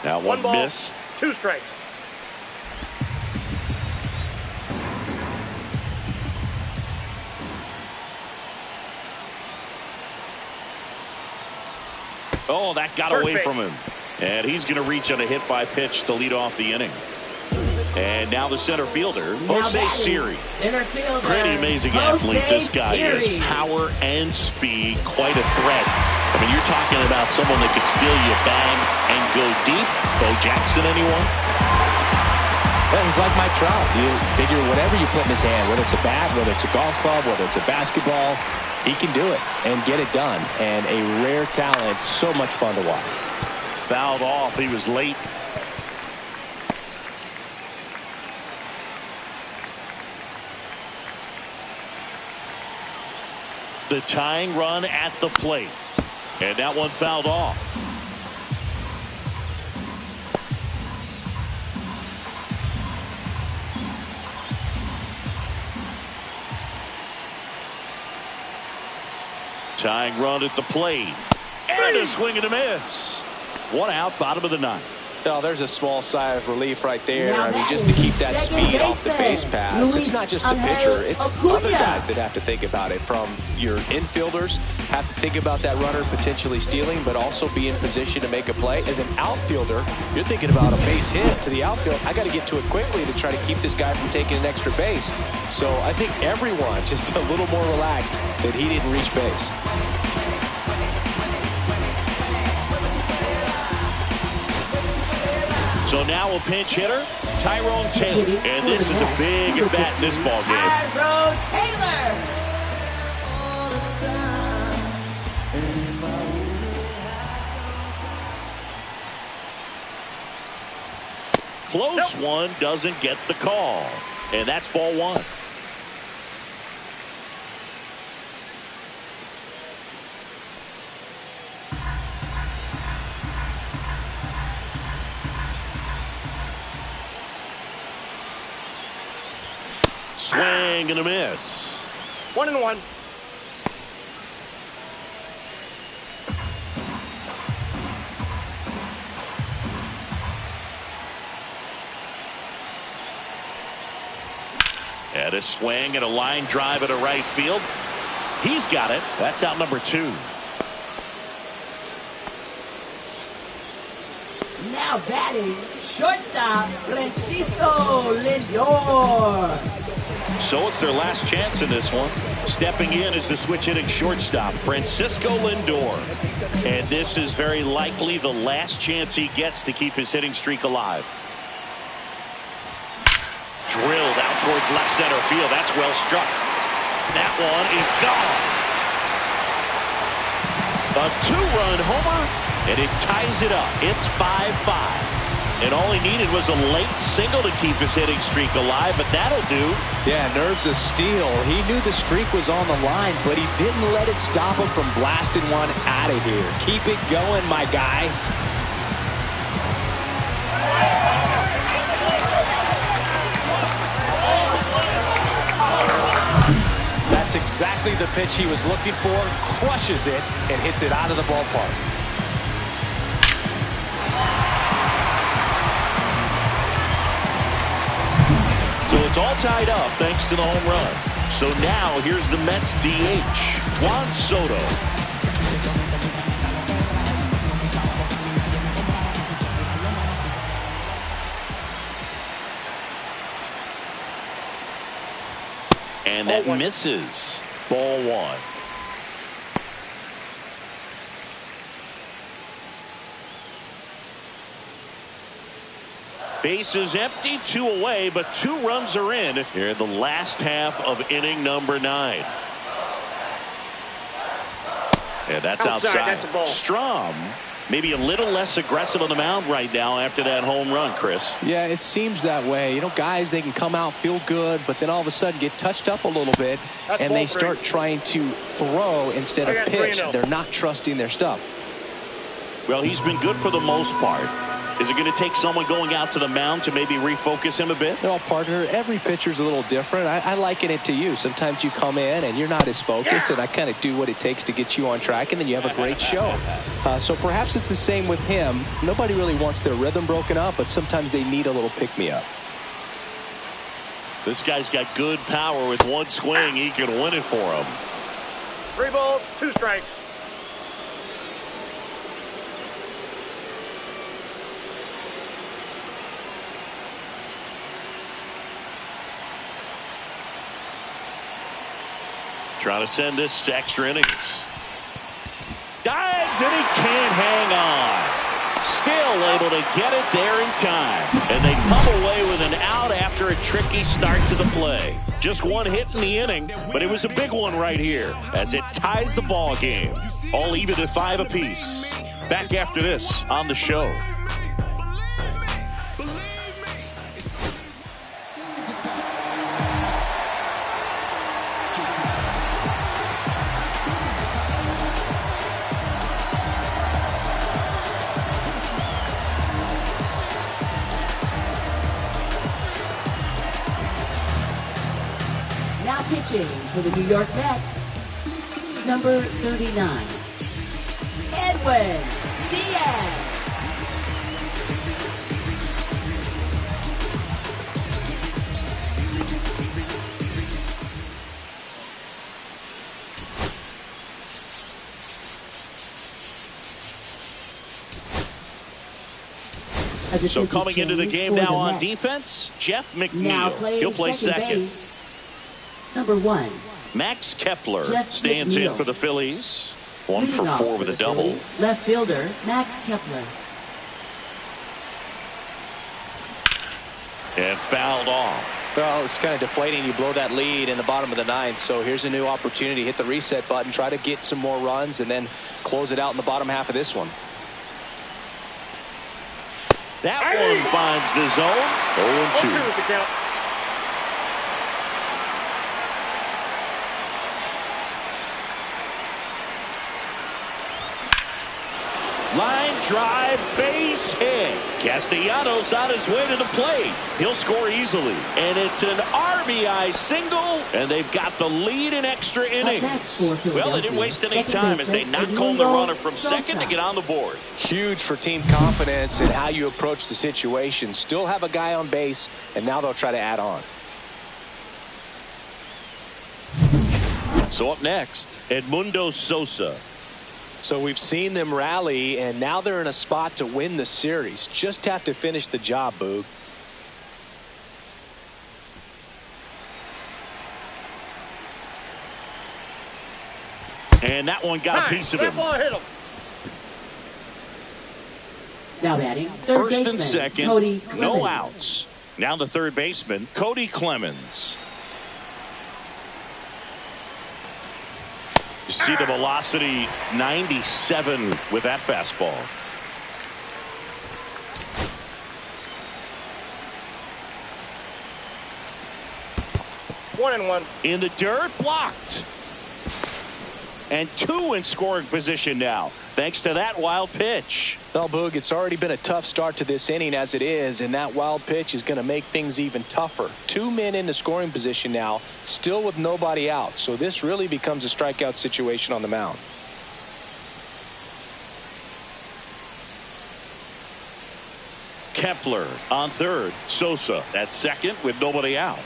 Speaker 2: Now one
Speaker 5: ball,
Speaker 2: missed.
Speaker 5: 2 strikes.
Speaker 2: Oh, that got away from him. And he's going to reach on a hit by pitch to lead off the inning. And now the center fielder, Jose Siri. Pretty amazing athlete this guy is. Power and speed, quite a threat. I mean, you're talking about someone that could steal you bang and go deep. Bo Jackson, anyone?
Speaker 3: Well, he's like Mike Trout. You figure whatever you put in his hand, whether it's a bat, whether it's a golf club, whether it's a basketball, he can do it and get it done. And a rare talent, so much fun to watch.
Speaker 2: Fouled off. He was late. The tying run at the plate. And that one fouled off. Tying run at the plate. And a swing and a miss. 1 out, bottom of the 9th.
Speaker 3: Oh, there's a small sigh of relief right there. I mean, just to keep that speed off the base paths. It's not just the pitcher. It's other guys that have to think about it. From your infielders, have to think about that runner potentially stealing, but also be in position to make a play. As an outfielder, you're thinking about a base hit to the outfield. I got to get to it quickly to try to keep this guy from taking an extra base. So I think everyone just a little more relaxed that he didn't reach base.
Speaker 2: So now a pinch hitter, Tyrone Taylor. And this is a big at-bat in this ball game.
Speaker 4: Tyrone Taylor.
Speaker 2: Close one, doesn't get the call. And that's ball 1. Swing and a miss.
Speaker 5: 1-1.
Speaker 2: And a swing and a line drive at a right field. He's got it. That's out number 2.
Speaker 4: Now batting, shortstop Francisco Lindor.
Speaker 2: So it's their last chance in this one. Stepping in is the switch hitting shortstop, Francisco Lindor. And this is very likely the last chance he gets to keep his hitting streak alive. Drilled out towards left center field. That's well struck. That one is gone. A 2-run homer, and it ties it up. It's 5-5. And all he needed was a late single to keep his hitting streak alive, but that'll do.
Speaker 3: Yeah, nerves of steel. He knew the streak was on the line, but he didn't let it stop him from blasting one out of here. Keep it going, my guy. That's exactly the pitch he was looking for. Crushes it and hits it out of the ballpark.
Speaker 2: So it's all tied up thanks to the home run. So now here's the Mets DH, Juan Soto. And that misses. Ball 1. Bases empty, 2 away, but 2 runs are in here in the last half of inning number 9. And that's outside.
Speaker 5: That's a ball.
Speaker 2: Strom maybe a little less aggressive on the mound right now after that home run, Chris.
Speaker 3: Yeah, it seems that way. You know, guys, they can come out, feel good, but then all of a sudden get touched up a little bit, and they start trying to throw instead of pitch. They're not trusting their stuff.
Speaker 2: Well, he's been good for the most part. Is it going to take someone going out to the mound to maybe refocus him a bit?
Speaker 3: No, partner, every pitcher's a little different. I liken it to you. Sometimes you come in and you're not as focused, and I kind of do what it takes to get you on track, and then you have a great show. So perhaps it's the same with him. Nobody really wants their rhythm broken up, but sometimes they need a little pick-me-up.
Speaker 2: This guy's got good power. With one swing, he can win it for him.
Speaker 5: 3 balls, 2 strikes.
Speaker 2: Trying to send this to extra innings. Dives, and he can't hang on. Still able to get it there in time. And they come away with an out after a tricky start to the play. Just 1 hit in the inning, but it was a big one right here as it ties the ball game. All even at 5 apiece. Back after this on the show.
Speaker 4: Now pitching for the New York Mets, number 39, Edwin Diaz.
Speaker 2: So coming into the game now on defense, Jeff McNeil. He'll play second.
Speaker 4: Number 1,
Speaker 2: Max Kepler
Speaker 4: Jeff
Speaker 2: stands
Speaker 4: McNeil.
Speaker 2: in for the Phillies. 1
Speaker 4: Leading
Speaker 2: for
Speaker 4: off
Speaker 2: 4 with a
Speaker 4: the
Speaker 2: double.
Speaker 4: Phillies, left fielder Max Kepler.
Speaker 2: And fouled off.
Speaker 3: Well, it's kind of deflating. You blow that lead in the bottom of the 9th, so here's a new opportunity. Hit the reset button, try to get some more runs, and then close it out in the bottom half of this one.
Speaker 2: That one finds the zone. 0-2.
Speaker 5: With the count.
Speaker 2: Line drive, base hit. Castellanos on his way to the plate. He'll score easily. And it's an RBI single, and they've got the lead in extra innings. Well, they didn't waste any time as they knock home the runner from second to get on the board.
Speaker 3: Huge for team confidence in how you approach the situation. Still have a guy on base, and now they'll try to add on.
Speaker 2: So up next, Edmundo Sosa.
Speaker 3: So we've seen them rally, and now they're in a spot to win the series. Just have to finish the job, Boog.
Speaker 2: And that one got a piece of him.
Speaker 5: Hit him.
Speaker 4: Now batting,
Speaker 2: First
Speaker 4: baseman,
Speaker 2: and second,
Speaker 4: Cody Clemens.
Speaker 2: no outs. Now the third baseman, Cody Clemens. You see the velocity, 97 with that fastball.
Speaker 5: One and one.
Speaker 2: In the dirt, blocked. And 2 in scoring position now, thanks to that wild pitch.
Speaker 3: Well, Boog, it's already been a tough start to this inning as it is, and that wild pitch is going to make things even tougher. 2 men in the scoring position now, still with nobody out. So this really becomes a strikeout situation on the mound.
Speaker 2: Kepler on third. Sosa at second with nobody out.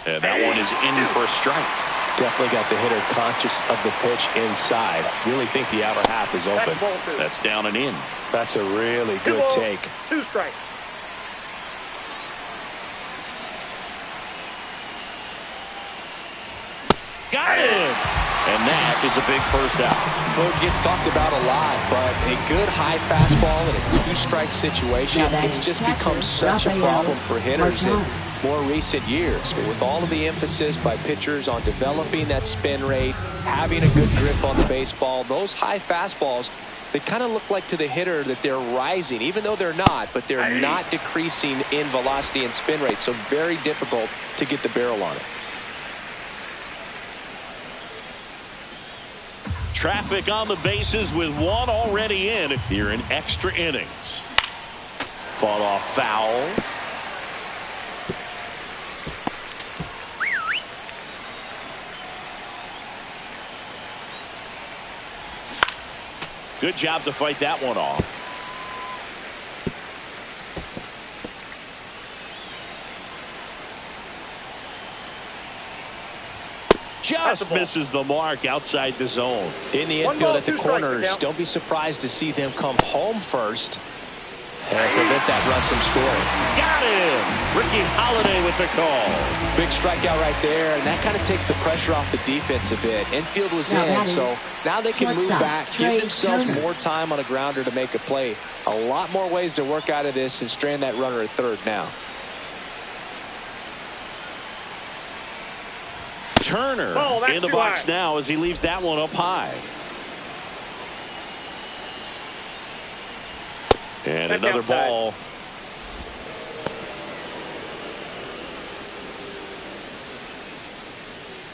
Speaker 2: And that one is in for a strike.
Speaker 3: Definitely got the hitter conscious of the pitch inside. Really think the outer half is open.
Speaker 2: That's down and in.
Speaker 3: That's a really good take.
Speaker 5: 2 strikes.
Speaker 2: Got it. And that is a big first out.
Speaker 3: Well, it gets talked about a lot, but a good high fastball in a two-strike situation, it's just become such a problem for hitters in more recent years. With all of the emphasis by pitchers on developing that spin rate, having a good grip on the baseball, those high fastballs, they kind of look like to the hitter that they're rising, even though they're not, but they're not decreasing in velocity and spin rate, so very difficult to get the barrel on it.
Speaker 2: Traffic on the bases with one already in here in extra innings. Fought off foul. Good job to fight that one off. Just misses the mark outside the zone.
Speaker 3: In the infield at the corners, don't be surprised to see them come home first and prevent that run from scoring.
Speaker 2: Got him! Ricky Holiday with the call.
Speaker 3: Big strikeout right there, and that kind of takes the pressure off the defense a bit. Infield was in, so now they can move back, give themselves more time on a grounder to make a play. A lot more ways to work out of this and strand that runner at third now.
Speaker 2: Turner in the box now as he leaves that one up high. And that's another outside. Ball.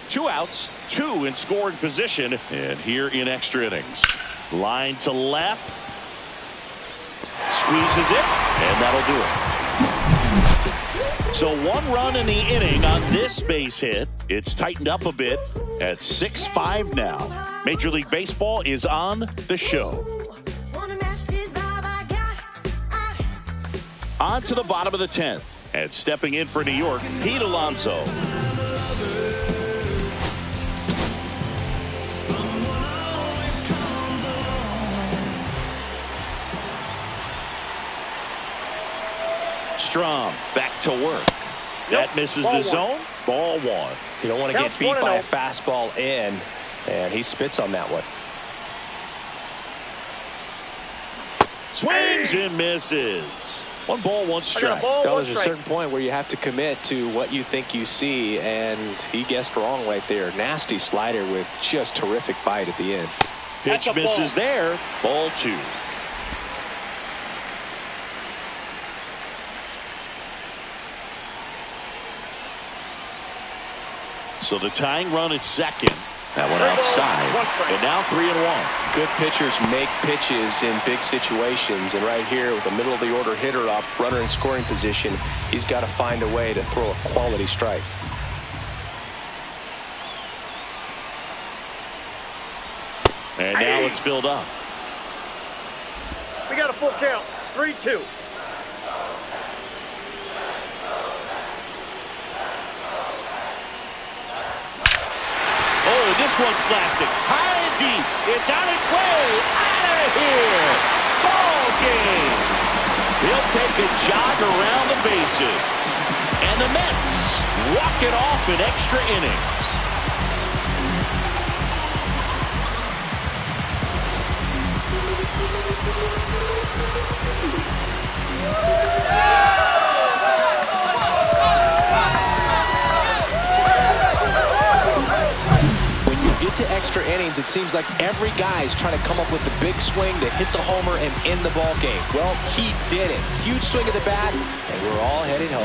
Speaker 2: Two outs, two in scoring position, and here in extra innings. Line to left. Squeezes it, and that'll do it. So one run in the inning on this base hit. It's tightened up a bit at 6-5 now. Major League Baseball is on the show. On to the bottom of the 10th. And stepping in for New York, Pete Alonso. Strom back to work. That misses the zone. Ball one.
Speaker 3: You don't want to get beat by a fastball in, and he spits on that one.
Speaker 2: Swings and misses. One ball, one strike.
Speaker 3: There's a certain point where you have to commit to what you think you see, and he guessed wrong right there. Nasty slider with just terrific bite at the end.
Speaker 2: Pitch misses there. Ball two. So the tying run at second. That one outside. And now 3-1.
Speaker 3: Good pitchers make pitches in big situations. And right here with the middle of the order hitter up, runner in scoring position, he's got to find a way to throw a quality strike.
Speaker 2: And now it's filled up.
Speaker 5: We got a full count. 3-2.
Speaker 2: Oh, this one's blasted. High and deep. It's on its way. Out of here. Ball game. He'll take a jog around the bases. And the Mets walk it off in extra innings.
Speaker 3: To extra innings, it seems like every guy is trying to come up with the big swing to hit the homer and end the ball game. Well, he did it. Huge swing of the bat, and we're all headed home.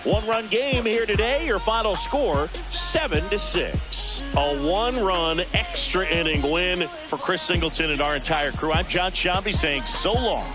Speaker 2: One-run game here today. Your final score, 7-6. A one-run extra inning win for Chris Singleton and our entire crew. I'm John Shambi saying so long